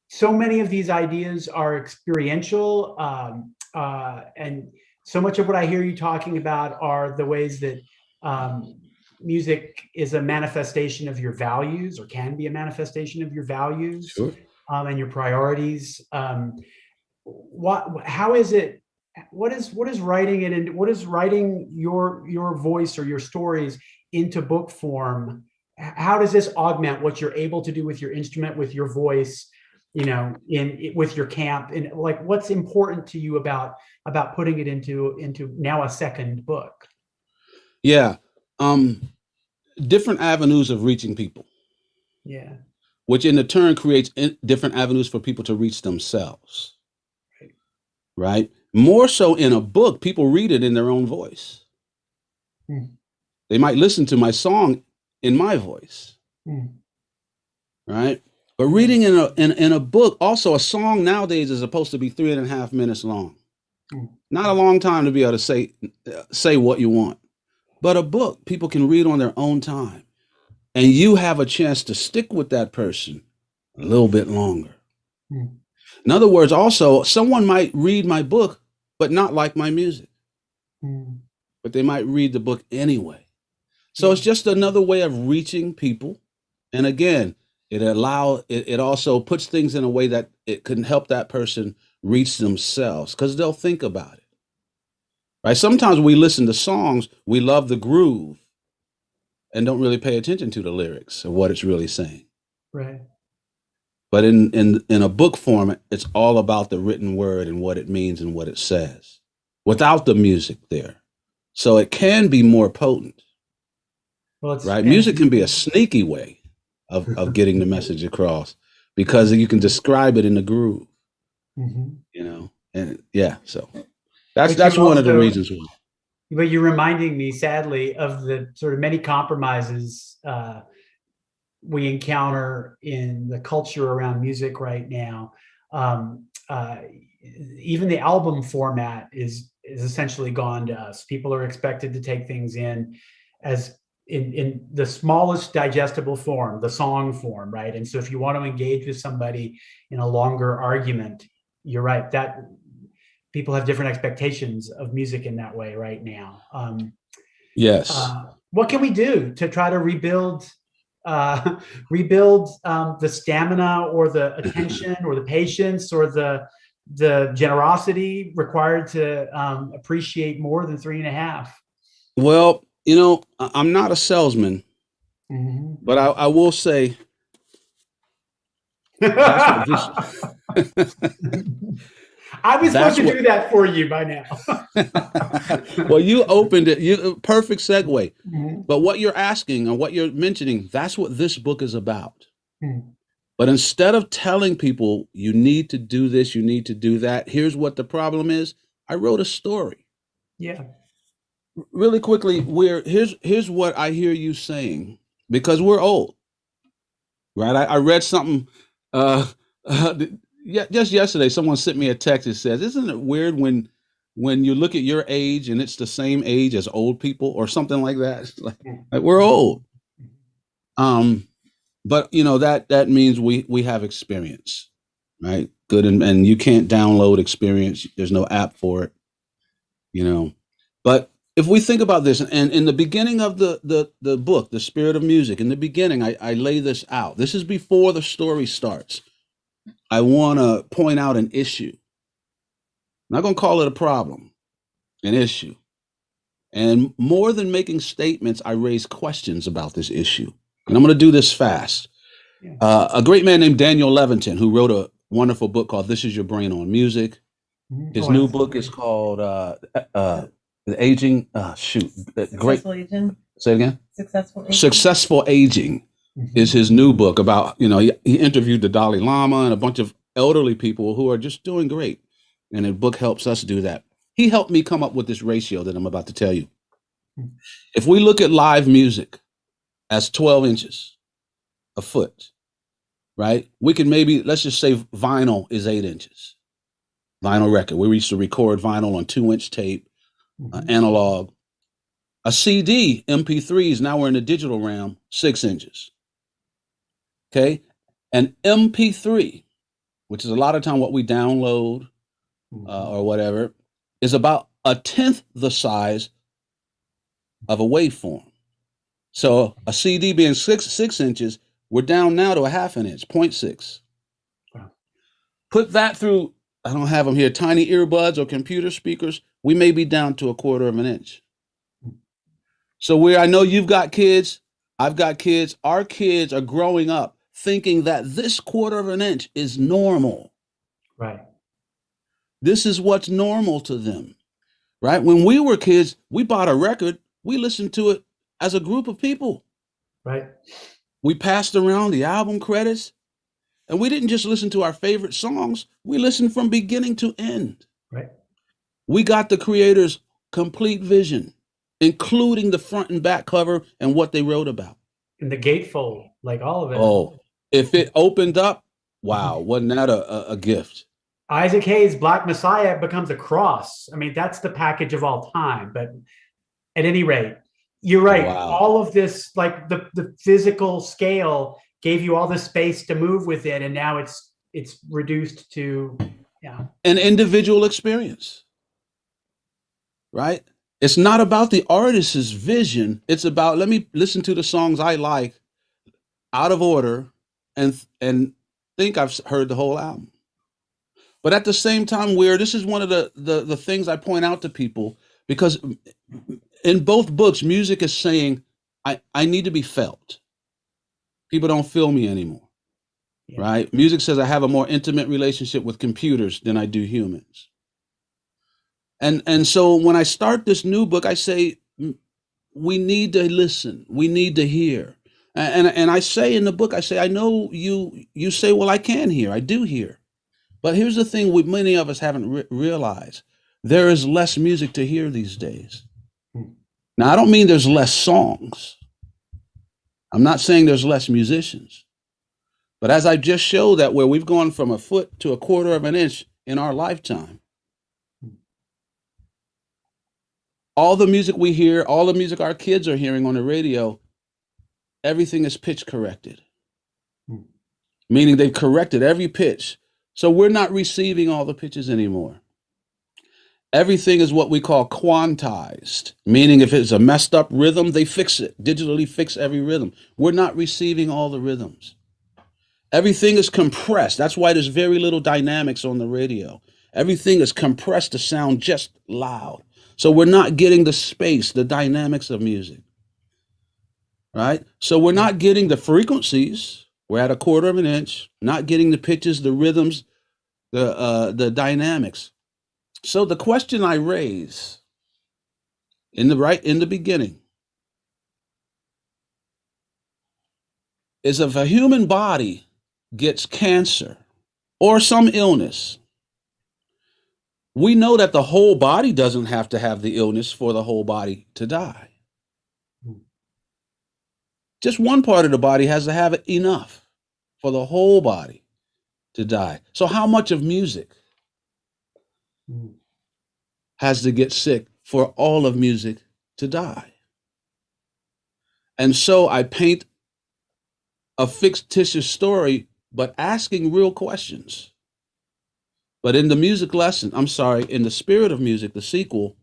so many of these ideas are experiential, and so much of what I hear you talking about are the ways that music is a manifestation of your values, or can be a manifestation of your values. Sure. And your priorities. What is writing it, and what is writing your voice or your stories into book form? How does this augment what you're able to do with your instrument, with your voice, with your camp, and like what's important to you about putting it into now a second book? Yeah. Different avenues of reaching people. Yeah. Which in turn creates different avenues for people to reach themselves. Right? More so in a book, people read it in their own voice. They might listen to my song in my voice. Right? But reading in a book, also a song nowadays is supposed to be 3.5 minutes long. Not a long time to be able to say what you want. But a book, people can read on their own time. And you have a chance to stick with that person a little bit longer. In other words, also, someone might read my book, but not like my music. But they might read the book anyway. So it's just another way of reaching people. And again, it also puts things in a way that it can help that person reach themselves, because they'll think about it. Right? Sometimes we listen to songs, we love the groove, and don't really pay attention to the lyrics of what it's really saying. Right. But in a book form, it's all about the written word and what it means and what it says, without the music there. So it can be more potent. Well, right? Music can be a sneaky way of getting the message across, because you can describe it in the groove. And yeah, so that's one of the reasons why. But you're reminding me, sadly, of the sort of many compromises we encounter in the culture around music right now. Even the album format is essentially gone to us. People are expected to take things in as in the smallest digestible form, the song form, right? And so if you want to engage with somebody in a longer argument, you're right, that people have different expectations of music in that way right now. Yes. What can we do to try to rebuild the stamina, or the attention, or the patience, or the generosity required to appreciate more than 3.5? Well, I'm not a salesman, but I will say that's what this. I was supposed to do that for you by now. Well, you opened it. Perfect segue. But what you're asking and what you're mentioning, that's what this book is about. But instead of telling people you need to do this, you need to do that, here's what the problem is. I wrote a story. Yeah. Really quickly, here's what I hear you saying, because we're old, right? I read something. Just yesterday, someone sent me a text that says, "Isn't it weird when you look at your age and it's the same age as old people," or something like that? It's like we're old. But that means we have experience, right? Good, and you can't download experience. There's no app for it, But if we think about this, and in the beginning of the book, The Spirit of Music, in the beginning, I lay this out. This is before the story starts. I want to point out an issue. I'm not going to call it a problem, an issue. And more than making statements, I raise questions about this issue. And I'm going to do this fast. Yeah. A great man named Daniel Levitin, who wrote a wonderful book called This Is Your Brain on Music. His new book is called The Aging. Great. Aging. Say it again. Successful Aging. Successful Aging is his new book about, he interviewed the Dalai Lama and a bunch of elderly people who are just doing great. And the book helps us do that. He helped me come up with this ratio that I'm about to tell you. If we look at live music as 12 inches, a foot, right? We can maybe, let's just say vinyl is 8 inches. Vinyl record. We used to record vinyl on 2-inch tape, analog. A CD, MP3s, now we're in the digital realm, 6 inches. Okay? An MP3, which is a lot of time what we download or whatever, is about 1/10 the size of a waveform. So a CD being six inches, we're down now to a 1/2 inch, 0.6. Wow. Put that through, I don't have them here, tiny earbuds or computer speakers, we may be down to 1/4 inch. So I know you've got kids, I've got kids, our kids are growing up thinking that this 1/4 inch is normal. Right. This is what's normal to them, right? When we were kids, we bought a record, we listened to it as a group of people. Right. We passed around the album credits, and we didn't just listen to our favorite songs, we listened from beginning to end. Right. We got the creator's complete vision, including the front and back cover and what they wrote about. And the gatefold, like all of it. Oh, if it opened up, wow, wasn't that a gift? Isaac Hayes' Black Messiah becomes a cross. I mean, that's the package of all time. But at any rate, you're right. Wow. All of this, like the physical scale gave you all the space to move with it. And now it's reduced to an individual experience, right? It's not about the artist's vision. It's about, let me listen to the songs I like out of order and think I've heard the whole album. But at the same time, this is one of the things I point out to people, because in both books, music is saying, I need to be felt. People don't feel me anymore, right? Music says I have a more intimate relationship with computers than I do humans. And so when I start this new book, I say, we need to listen. We need to hear. And I say in the book, I say, I know you say, well, I can hear. I do hear. But here's the thing many of us haven't realized. There is less music to hear these days. Now, I don't mean there's less songs. I'm not saying there's less musicians. But as I just showed that where we've gone from a foot to 1/4 inch in our lifetime, all the music we hear, all the music our kids are hearing on the radio, everything is pitch corrected. Meaning they've corrected every pitch. So we're not receiving all the pitches anymore. Everything is what we call quantized, meaning if it's a messed up rhythm, they fix it, digitally fix every rhythm. We're not receiving all the rhythms. Everything is compressed. That's why there's very little dynamics on the radio. Everything is compressed to sound just loud. So we're not getting the space, the dynamics of music, right? So we're not getting the frequencies. We're at 1/4 inch, not getting the pitches, the rhythms, the dynamics. So the question I raise in the beginning is, if a human body gets cancer or some illness, we know that the whole body doesn't have to have the illness for the whole body to die. Just one part of the body has to have it enough for the whole body to die. So how much of music has to get sick for all of music to die? And so I paint a fictitious story, but asking real questions. But in the music lesson, in the spirit of music, the sequel,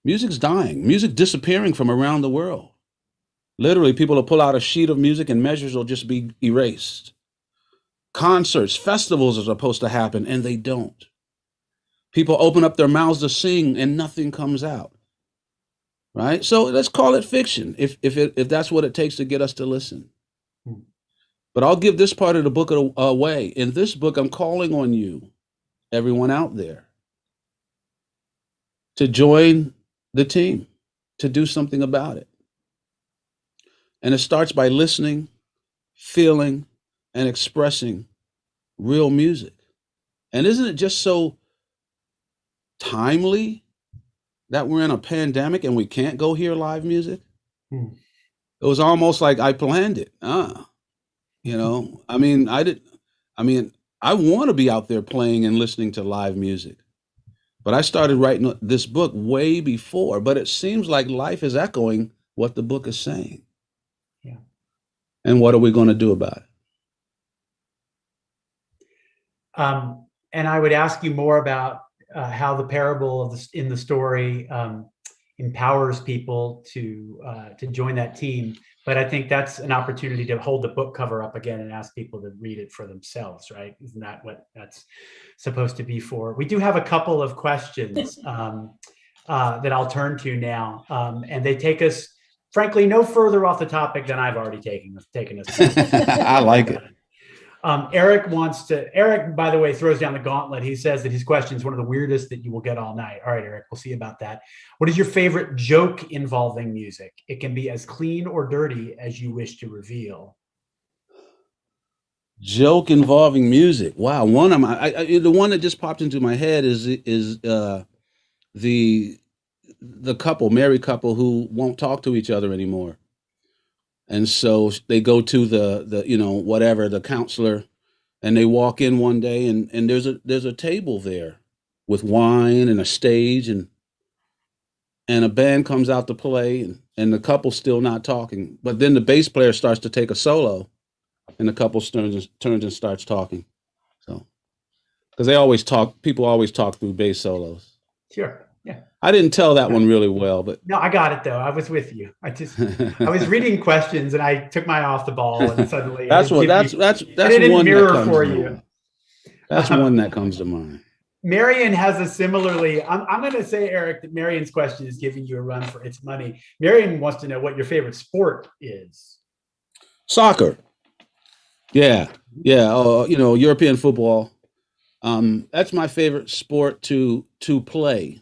music's dying, music disappearing from around the world. Literally, people will pull out a sheet of music and measures will just be erased. Concerts, festivals are supposed to happen, and they don't. People open up their mouths to sing, and nothing comes out. right? So let's call it fiction if that's what it takes to get us to listen. Hmm. But I'll give this part of the book away. In this book, I'm calling on you, everyone out there, to join the team, to do something about it. And it starts by listening, feeling, and expressing real music. And isn't it just so timely that we're in a pandemic and we can't go hear live music? Hmm. It was almost like I planned it. You know, I mean, I want to be out there playing and listening to live music. But I started writing this book way before, but it seems like life is echoing what the book is saying. Yeah. And what are we going to do about it? And I would ask you more about how the parable in the story empowers people to join that team. But I think that's an opportunity to hold the book cover up again and ask people to read it for themselves, right? Isn't that what that's supposed to be for? We do have a couple of questions that I'll turn to now, and they take us, frankly, no further off the topic than I've already taken us. I like it. Eric, by the way, throws down the gauntlet. He says that his question is one of the weirdest that you will get all night. All right, Eric, we'll see about that. What is your favorite joke involving music? It can be as clean or dirty as you wish to reveal. Joke involving music. Wow. One of my, the one that just popped into my head is the married couple who won't talk to each other anymore. And so they go to the counselor, and they walk in one day, and there's a table there with wine and a stage, and a band comes out to play, and the couple's still not talking. But then the bass player starts to take a solo, and the couple turns and starts talking. So, because people always talk through bass solos. Sure. Yeah. I didn't tell that one really well, but no, I got it though. I was with you. I was reading questions and I took my eye off the ball, and suddenly that's one mirror for you. That's one that comes to mind. Marion has a similarly. I'm going to say, Eric, that Marion's question is giving you a run for its money. Marion wants to know what your favorite sport is. Soccer. Yeah. European football. That's my favorite sport to play.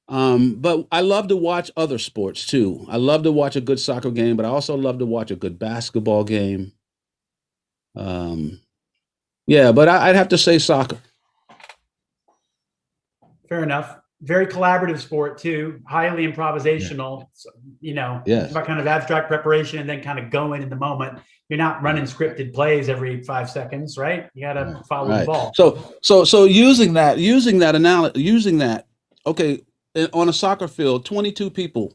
But I love to watch other sports too. I love to watch a good soccer game, but I also love to watch a good basketball game. But I'd have to say soccer. Fair enough. Very collaborative sport too, highly improvisational. Yeah. So, about kind of abstract preparation and then kind of going in the moment. You're not running scripted plays every 5 seconds, right? You got to follow the ball. So using that. Okay, on a soccer field, 22 people,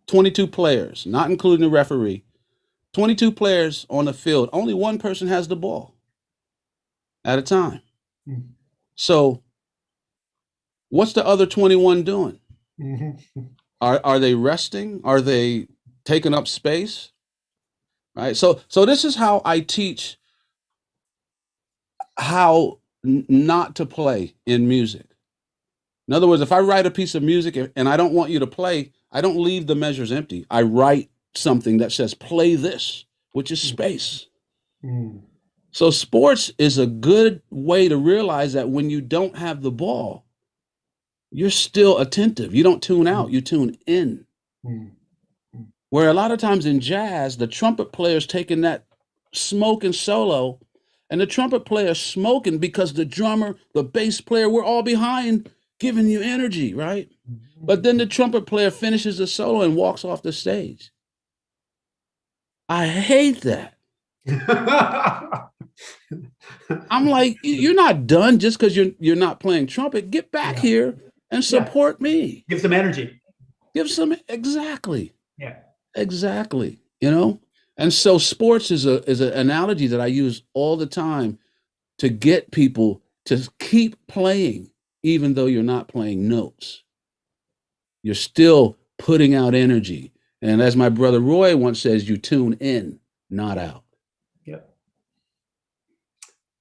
22 players, not including the referee, 22 players on the field. Only one person has the ball at a time. Mm-hmm. So what's the other 21 doing? Mm-hmm. Are they resting? Are they taking up space? Right. So this is how I teach how not to play in music. In other words, if I write a piece of music and I don't want you to play, I don't leave the measures empty. I write something that says play this, which is space. Mm. So sports is a good way to realize that when you don't have the ball, you're still attentive. You don't tune out, you tune in. Mm. Where a lot of times in jazz, the trumpet player's taking that smoking solo, and the trumpet player's smoking because the drummer, the bass player, we're all behind giving you energy, right? But then the trumpet player finishes the solo and walks off the stage. I hate that. I'm like, you're not done just because you're not playing trumpet. Get back here and support me. Give some energy. Exactly. Yeah. Exactly. And so sports is an analogy that I use all the time to get people to keep playing, even though you're not playing notes. You're still putting out energy. And as my brother Roy once says, you tune in, not out. Yep.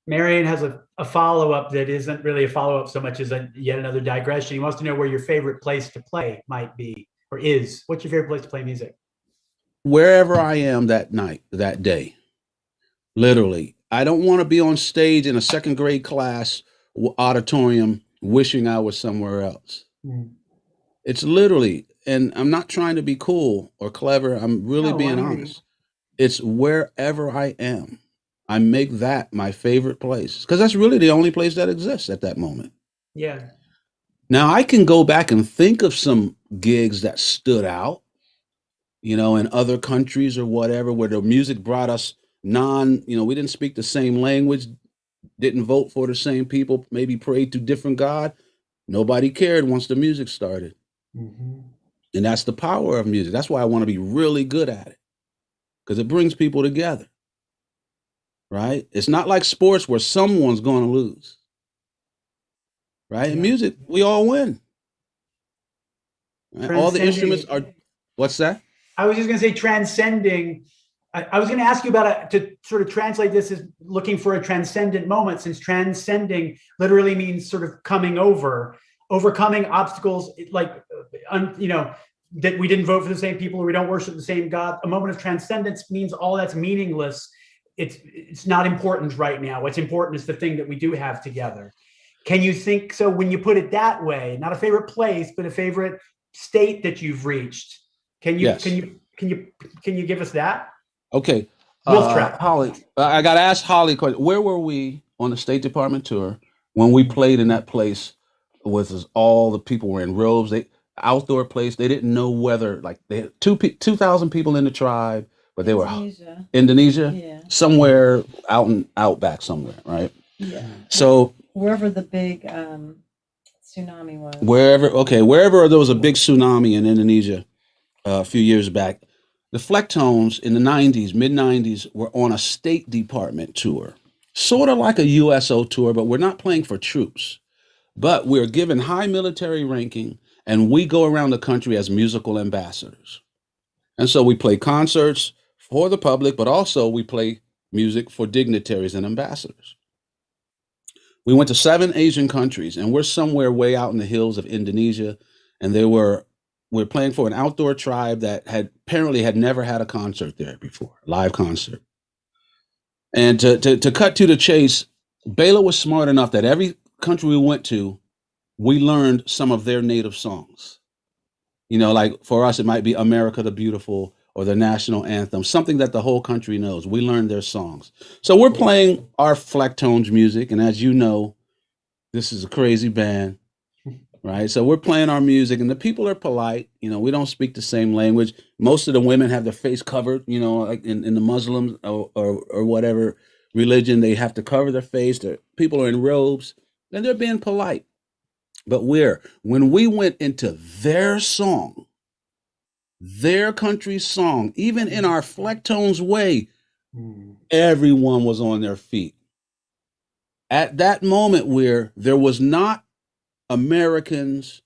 Marion has a follow-up that isn't really a follow-up so much as yet another digression. He wants to know where your favorite place to play might be or is? What's your favorite place to play music? Wherever I am that night, that day, literally. I don't want to be on stage in a second grade class auditorium wishing I was somewhere else. Mm. It's literally, and I'm not trying to be cool or clever. I'm really No, being I hear you. honest. It's wherever I am. I make that my favorite place because that's really the only place that exists at that moment. Yeah. Now I can go back and think of some gigs that stood out, in other countries or whatever, where the music brought us we didn't speak the same language, didn't vote for the same people, maybe prayed to different God. Nobody cared once the music started. Mm-hmm. And that's the power of music. That's why I want to be really good at it because it brings people together, right? It's not like sports where someone's going to lose, right? In Yeah. music, we all win. Right? All the instruments are, what's that? I was just going to say transcending. I was going to ask you about to sort of translate this as looking for a transcendent moment, since transcending literally means sort of coming over, overcoming obstacles, like, that we didn't vote for the same people or we don't worship the same God. A moment of transcendence means all that's meaningless. It's not important right now. What's important is the thing that we do have together. Can you think so when you put it that way? Not a favorite place, but a favorite state that you've reached. Can you Yes. can you give us that? Okay. Wolf Trap. Holly, I got to ask Holly a question. Where were we on the State Department tour when we played in that place with all the people were in robes? Outdoor place. They didn't know whether, like, they had 2,000 people in the tribe, but they were Indonesia, Yeah. somewhere out in outback somewhere, right? Yeah. So Wherever the big tsunami was. wherever there was a big tsunami in Indonesia a few years back, the Flecktones in the 90s, mid 90s, were on a State Department tour, sort of like a USO tour, but we're not playing for troops. But we're given high military ranking, and we go around the country as musical ambassadors. And so we play concerts for the public, but also we play music for dignitaries and ambassadors. We went to 7 Asian countries, and we're somewhere way out in the hills of Indonesia, and we're playing for an outdoor tribe that had apparently had never had a concert there before, live concert. And to cut to the chase, Bela was smart enough that every country we went to, we learned some of their native songs. Like for us, it might be America the Beautiful or the national anthem, something that the whole country knows. We learned their songs. So we're playing our Flecktones music. And as you know, this is a crazy band, right? So we're playing our music and the people are polite. We don't speak the same language. Most of the women have their face covered, like in the Muslims or whatever religion, they have to cover their face. People are in robes and they're being polite. But when we went into their song, their country song, even in our Flecktones way, everyone was on their feet. At that moment where there was not Americans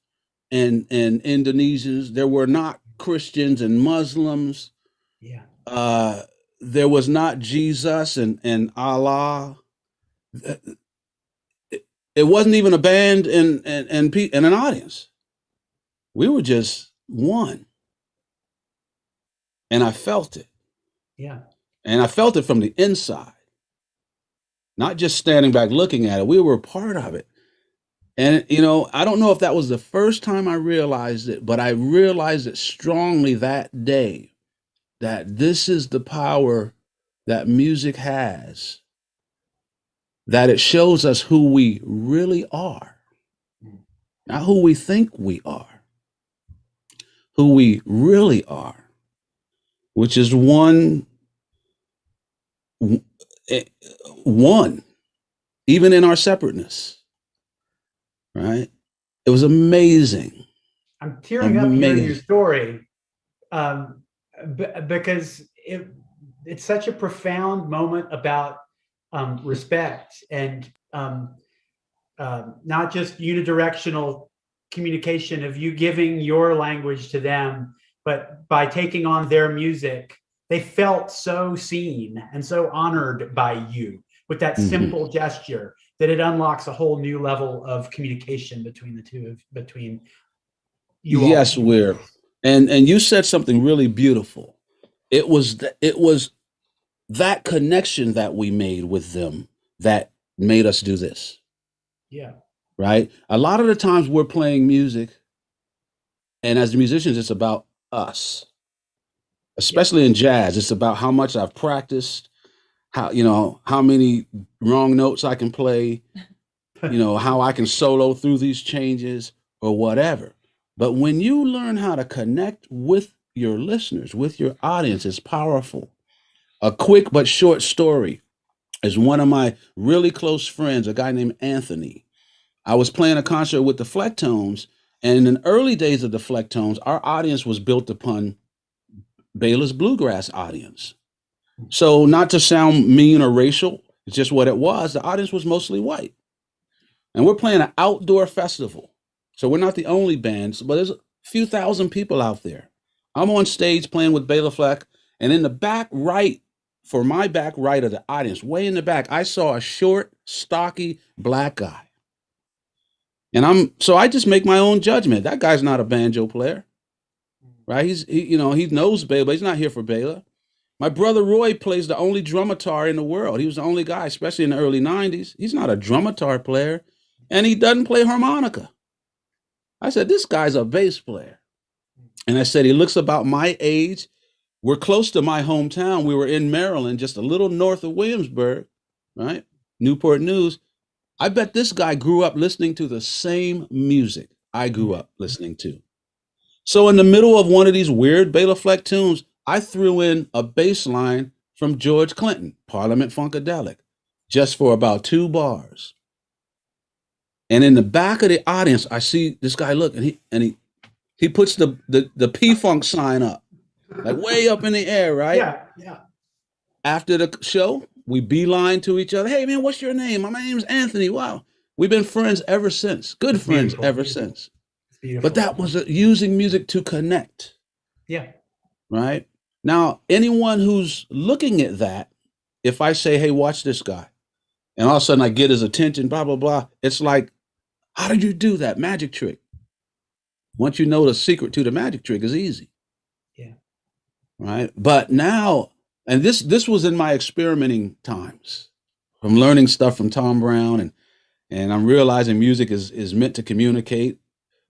and Indonesians, there were not Christians and Muslims. Yeah. There was not Jesus and Allah. It wasn't even a band and an audience. We were just one. And I felt it. Yeah. And I felt it from the inside, not just standing back looking at it. We were a part of it. And, I don't know if that was the first time I realized it, but I realized it strongly that day that this is the power that music has, that it shows us who we really are, not who we think we are, who we really are, which is one, even in our separateness, right? It was amazing. I'm tearing up hearing your story, because it's such a profound moment about respect and not just unidirectional communication of you giving your language to them, but by taking on their music, they felt so seen and so honored by you with that simple gesture that it unlocks a whole new level of communication between the two between you. Yes, all. And you said something really beautiful. It was that connection that we made with them that made us do this. Yeah. Right? A lot of the times we're playing music, and as musicians, it's about us, especially in jazz. It's about how much I've practiced, how many wrong notes I can play, how I can solo through these changes or whatever. But when you learn how to connect with your listeners, with your audience, it's powerful. A quick but short story is one of my really close friends, a guy named Anthony. I was playing a concert with the Flecktones, and in the early days of the Flecktones, our audience was built upon Bela's bluegrass audience. So not to sound mean or racial, it's just what it was. The audience was mostly white. And we're playing an outdoor festival. So we're not the only bands, but there's a few thousand people out there. I'm on stage playing with Bela Fleck, and in the back right, for my back right of the audience, way in the back, I saw a short, stocky black guy. And I just make my own judgment. That guy's not a banjo player, right? He knows Bela, but he's not here for Bela. My brother Roy plays the only drumatar in the world. He was the only guy, especially in the early 90s. He's not a drumatar player, and he doesn't play harmonica. I said, this guy's a bass player. And I said, he looks about my age. We're close to my hometown. We were in Maryland, just a little north of Williamsburg, right? Newport News. I bet this guy grew up listening to the same music I grew up listening to. So in the middle of one of these weird Bela Fleck tunes, I threw in a bass line from George Clinton, Parliament Funkadelic, just for about 2 bars. And in the back of the audience, I see this guy look, and he puts the P-Funk sign up, like way up in the air, right? Yeah. After the show, we beeline to each other. Hey, man, what's your name? My name's Anthony. Wow. We've been friends ever since. Good friends ever since. But that was using music to connect. Yeah. Right? Now, anyone who's looking at that, if I say, hey, watch this guy, and all of a sudden I get his attention, blah, blah, blah, it's like, how did you do that magic trick? Once you know the secret to the magic trick is easy. Yeah. Right? But now, and this was in my experimenting times. I'm learning stuff from Tom Brown, and I'm realizing music is meant to communicate.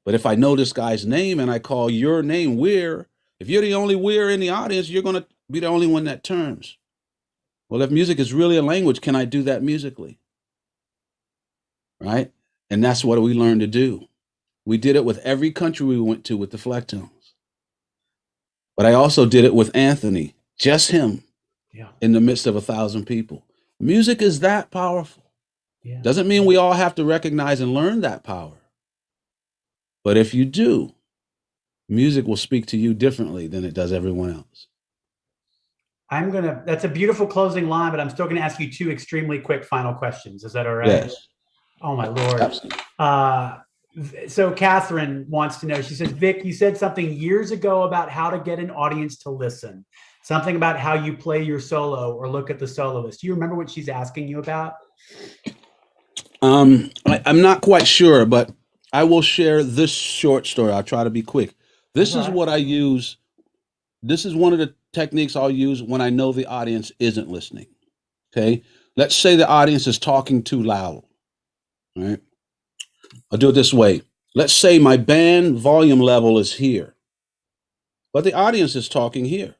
But if I know this guy's name and I call your name Weir, if you're the only Weir in the audience, you're going to be the only one that turns. Well, if music is really a language, can I do that musically? Right? And that's what we learned to do. We did it with every country we went to with the Flecktones. But I also did it with Anthony, just him, in the midst of 1,000 people. Music is that powerful. Yeah. Doesn't mean we all have to recognize and learn that power. But if you do, music will speak to you differently than it does everyone else. That's a beautiful closing line, but I'm still going to ask you 2 extremely quick final questions. Is that all right? Yes. Oh, my Lord. Absolutely. So Catherine wants to know, she says, Vic, you said something years ago about how to get an audience to listen. Something about how you play your solo or look at the soloist. Do you remember what she's asking you about? I'm not quite sure, but I will share this short story. I'll try to be quick. This is what I use. This is one of the techniques I'll use when I know the audience isn't listening. Okay. Let's say the audience is talking too loud. All right. I'll do it this way. Let's say my band volume level is here, but the audience is talking here.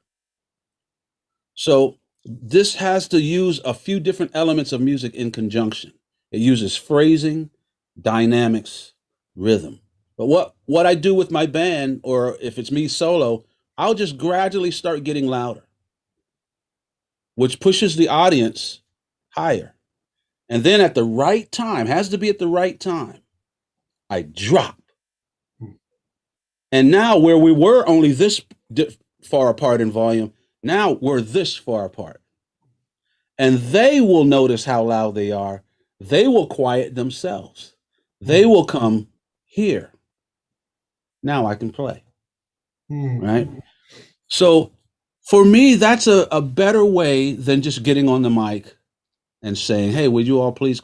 So this has to use a few different elements of music in conjunction. It uses phrasing, dynamics, rhythm. But what I do with my band, or if it's me solo, I'll just gradually start getting louder, which pushes the audience higher. And then at the right time, has to be at the right time, I drop. And now where we were only this far apart in volume, now we're this far apart. And they will notice how loud they are. They will quiet themselves. They will come here. Now I can play. Right? So for me, that's a better way than just getting on the mic and saying, hey, would you all please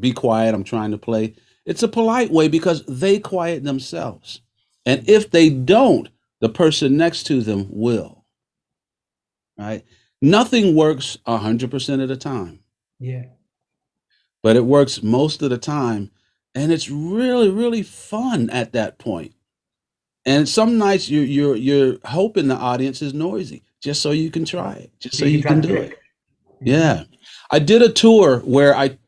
be quiet? I'm trying to play. It's a polite way because they quiet themselves. And if they don't, the person next to them will, right? Nothing works 100% of the time, Yeah. but it works most of the time. And it's really, really fun at that point. And some nights you're hoping the audience is noisy just so you can try it, just so you try can to do pick. it. Yeah. I did a tour where it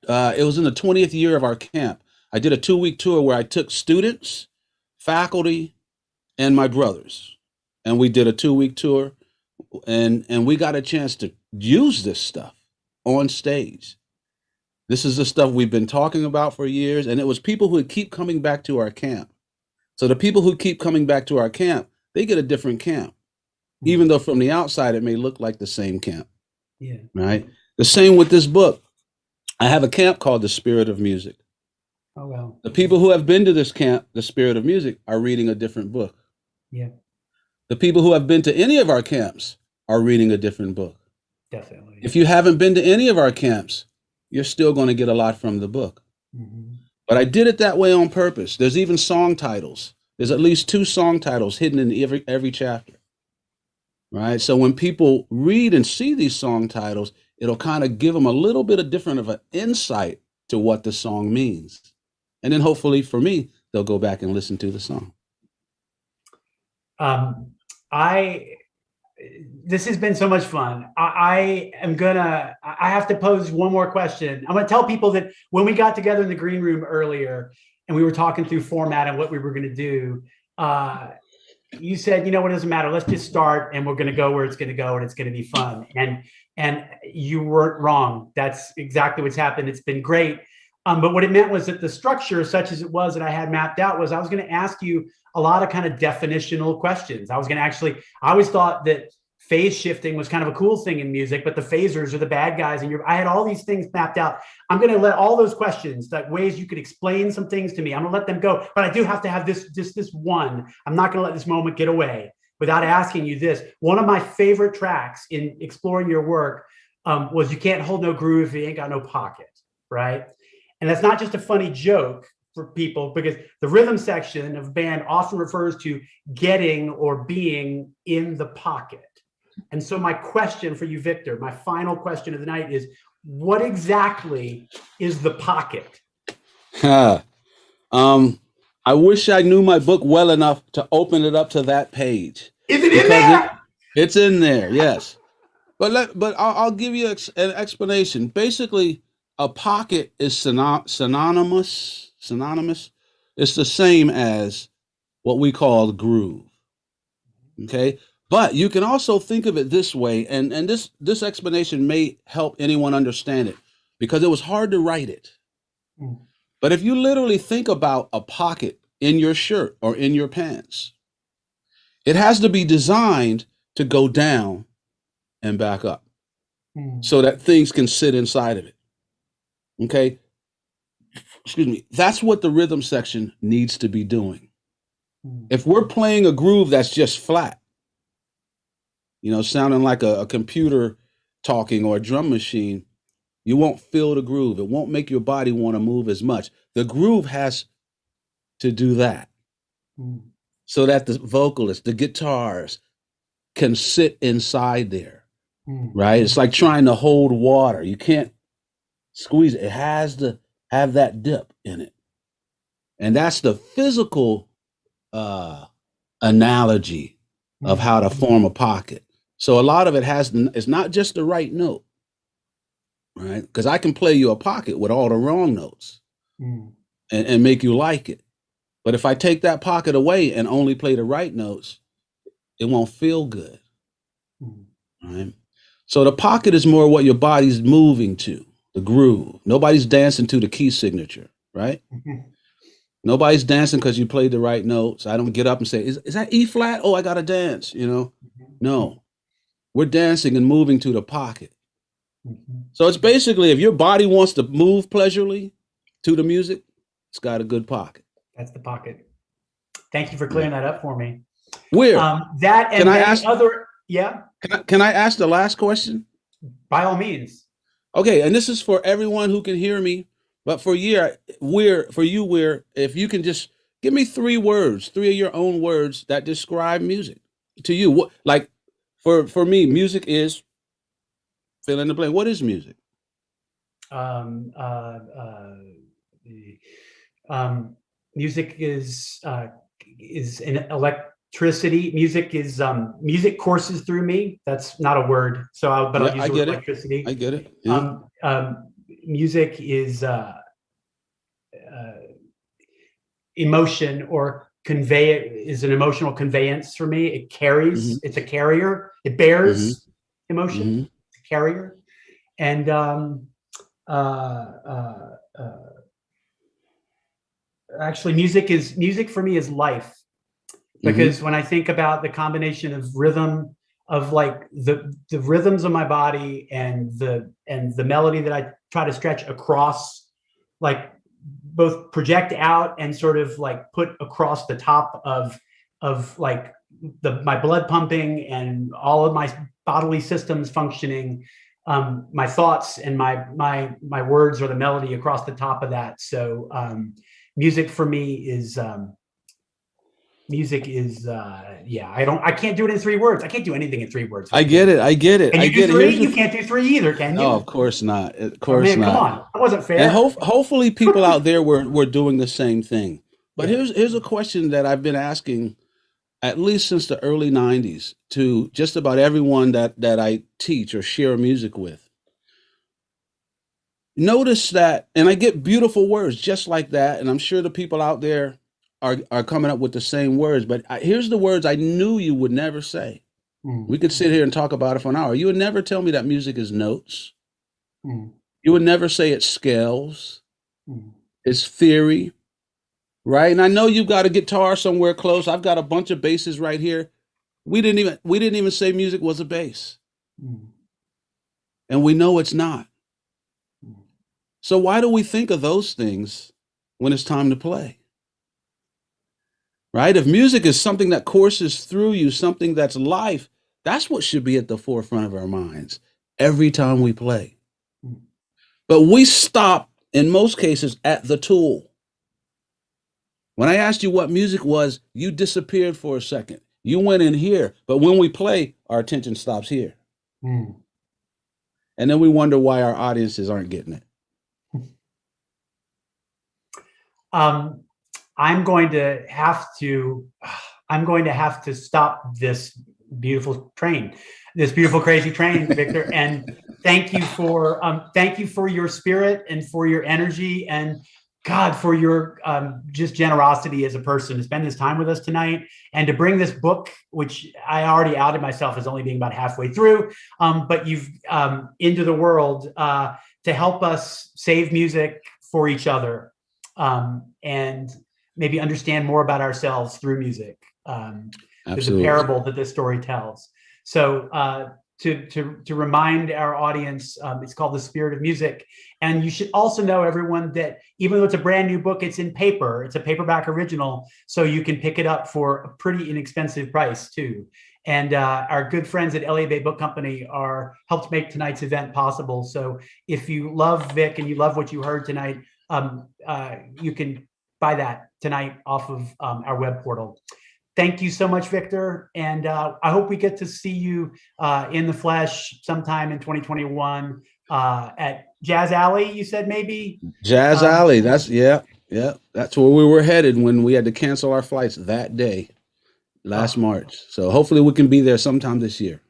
was in the 20th year of our camp. I did a 2-week tour where I took students, faculty, and my brothers. And we did a 2-week tour, and we got a chance to use this stuff on stage. This is the stuff we've been talking about for years, and it was people who would keep coming back to our camp. So the people who keep coming back to our camp, they get a different camp, even though from the outside it may look like the same camp. Yeah. Right. The same with this book. I have a camp called The Spirit of Music. Oh, well. The people who have been to this camp, The Spirit of Music, are reading a different book. Yeah. The people who have been to any of our camps are reading a different book. Definitely. If you haven't been to any of our camps, you're still going to get a lot from the book. Mm-hmm. But I did it that way on purpose. There's even song titles. There's at least 2 song titles hidden in every chapter. Right? So when people read and see these song titles, it'll kind of give them a little bit of different of an insight to what the song means. And then hopefully for me, they'll go back and listen to the song. This has been so much fun. I have to pose one more question. I'm going to tell people that when we got together in the green room earlier and we were talking through format and what we were going to do, you said, you know what, it doesn't matter. Let's just start and we're going to go where it's going to go and it's going to be fun. And you weren't wrong. That's exactly what's happened. It's been great. But what it meant was that the structure, such as it was that I had mapped out, was I was going to ask you a lot of kind of definitional questions. I always thought that phase shifting was kind of a cool thing in music, but the phasers are the bad guys. And I had all these things mapped out. I'm going to let all those questions, like ways you could explain some things to me, I'm going to let them go. But I do have to have this one. I'm not going to let this moment get away without asking you this. One of my favorite tracks in exploring your work was You Can't Hold No Groove If You Ain't Got No Pocket, right? And that's not just a funny joke for people, because the rhythm section of band often refers to getting or being in the pocket. And so my question for you, Victor, my final question of the night is, what exactly is the pocket? I wish I knew my book well enough to open it up to that page. Is it in there? It's in there, yes. But I'll give you an explanation. Basically, a pocket is synonymous. It's the same as what we call groove. Okay, but you can also think of it this way, and this explanation may help anyone understand it, because it was hard to write it. But if you literally think about a pocket in your shirt or in your pants, it has to be designed to go down and back up so that things can sit inside of it. Okay, excuse me. That's what the rhythm section needs to be doing. If we're playing a groove that's just flat, sounding like a computer talking or a drum machine, you won't feel the groove. It won't make your body want to move as much. The groove has to do that so that the vocalists, the guitars, can sit inside there, right? It's like trying to hold water. You can't squeeze it. It has to have that dip in it. And that's the physical analogy of how to form a pocket. So a lot of it it's not just the right note, right? Because I can play you a pocket with all the wrong notes and make you like it. But if I take that pocket away and only play the right notes, it won't feel good, right? So the pocket is more what your body's moving to, the groove. Nobody's dancing to the key signature, right? Nobody's dancing because you played the right notes. I don't get up and say, is that E flat? Oh, I got to dance, No, we're dancing and moving to the pocket. So it's basically, if your body wants to move pleasurably to the music, it's got a good pocket. That's the pocket. Thank you for clearing that up for me. Where? That and Can I ask other, yeah. Can I ask the last question? By all means. Okay, and this is for everyone who can hear me, but for you, if you can just give me 3 words, 3 of your own words that describe music. to you? What, like, for me, music is fill in the blank. What is music? Um, uh, Music is an electricity. Music courses through me. That's not a word, but Yeah, I'll use I the word get it. electricity. I get it. Yeah. Music is emotion, or is an emotional conveyance for me. It carries. Hmm. It's a carrier. It Hmm. bears emotion. Hmm. It's a carrier, and uh, uh, actually, music for me is life, Hmm. because when I think about the combination of rhythm, of like the rhythms of my body, and the melody that I try to stretch across, like both project out and sort of like put across the top of like my blood pumping and all of my bodily systems functioning, my thoughts and my words, or the melody across the top of that. So music for me is yeah, I can't do it in 3 words. I can't do anything in 3 words, I Victor. get it. I get it. Can I you do get it. three? You can't do three either, can No, of you? course not. Of Oh course man, come not. on. That wasn't And fair. hopefully people out there were doing the same thing. But Yeah. here's a question that I've been asking at least since the early 90s to just about everyone that I teach or share music with. Notice that, and I get beautiful words just like that, and I'm sure the people out there are coming up with the same words, but here's the words I knew you would never say. Mm, We could sit here and talk about it for an hour. You would never tell me that music is notes. mm, You would never say it's scales, mm, it's theory, right? And I know you've got a guitar somewhere close. I've got a bunch of basses right here. We didn't even say music was a bass. mm, And we know it's not. mm. So why do we think of those things when it's time to play? Right? If music is something that courses through you, something that's life, that's what should be at the forefront of our minds every time we play. Mm. But we stop in most cases at the tool. When I asked you what music was, you disappeared for a second. You went in here, but when we play, our attention stops here. Mm. And then we wonder why our audiences aren't getting it. Um, I'm going to have to stop this beautiful train, this beautiful crazy train, Victor. And thank you for your spirit and for your energy, and God, for your just generosity as a person to spend this time with us tonight, and to bring this book, which I already outed myself as only being about halfway through, but you've into the world to help us save music for each other, and maybe understand more about ourselves through music. There's a Absolutely. parable that this story tells. So to remind our audience, it's called The Spirit of Music. And you should also know, everyone, that even though it's a brand new book, it's in paper. It's a paperback original, so you can pick it up for a pretty inexpensive price too. And our good friends at LA Bay Book Company helped make tonight's event possible. So if you love Vic and you love what you heard tonight, you can buy that tonight off of our web portal. Thank you so much, Victor. And I hope we get to see you in the flesh sometime in 2021 at Jazz Alley, you said maybe? Jazz Alley. That's that's where we were headed when we had to cancel our flights that day last March. So hopefully we can be there sometime this year.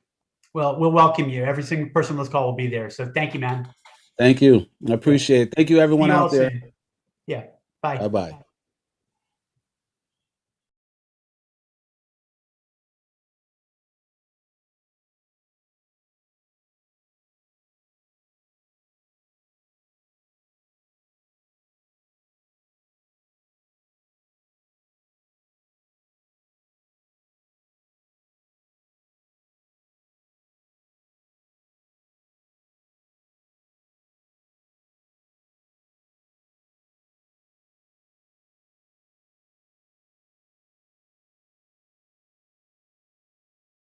Well, we'll welcome you. Every single person on this call will be there. So thank you, man. Thank you. I appreciate it. Thank you, everyone out there. Soon. Yeah. Bye. Bye-bye.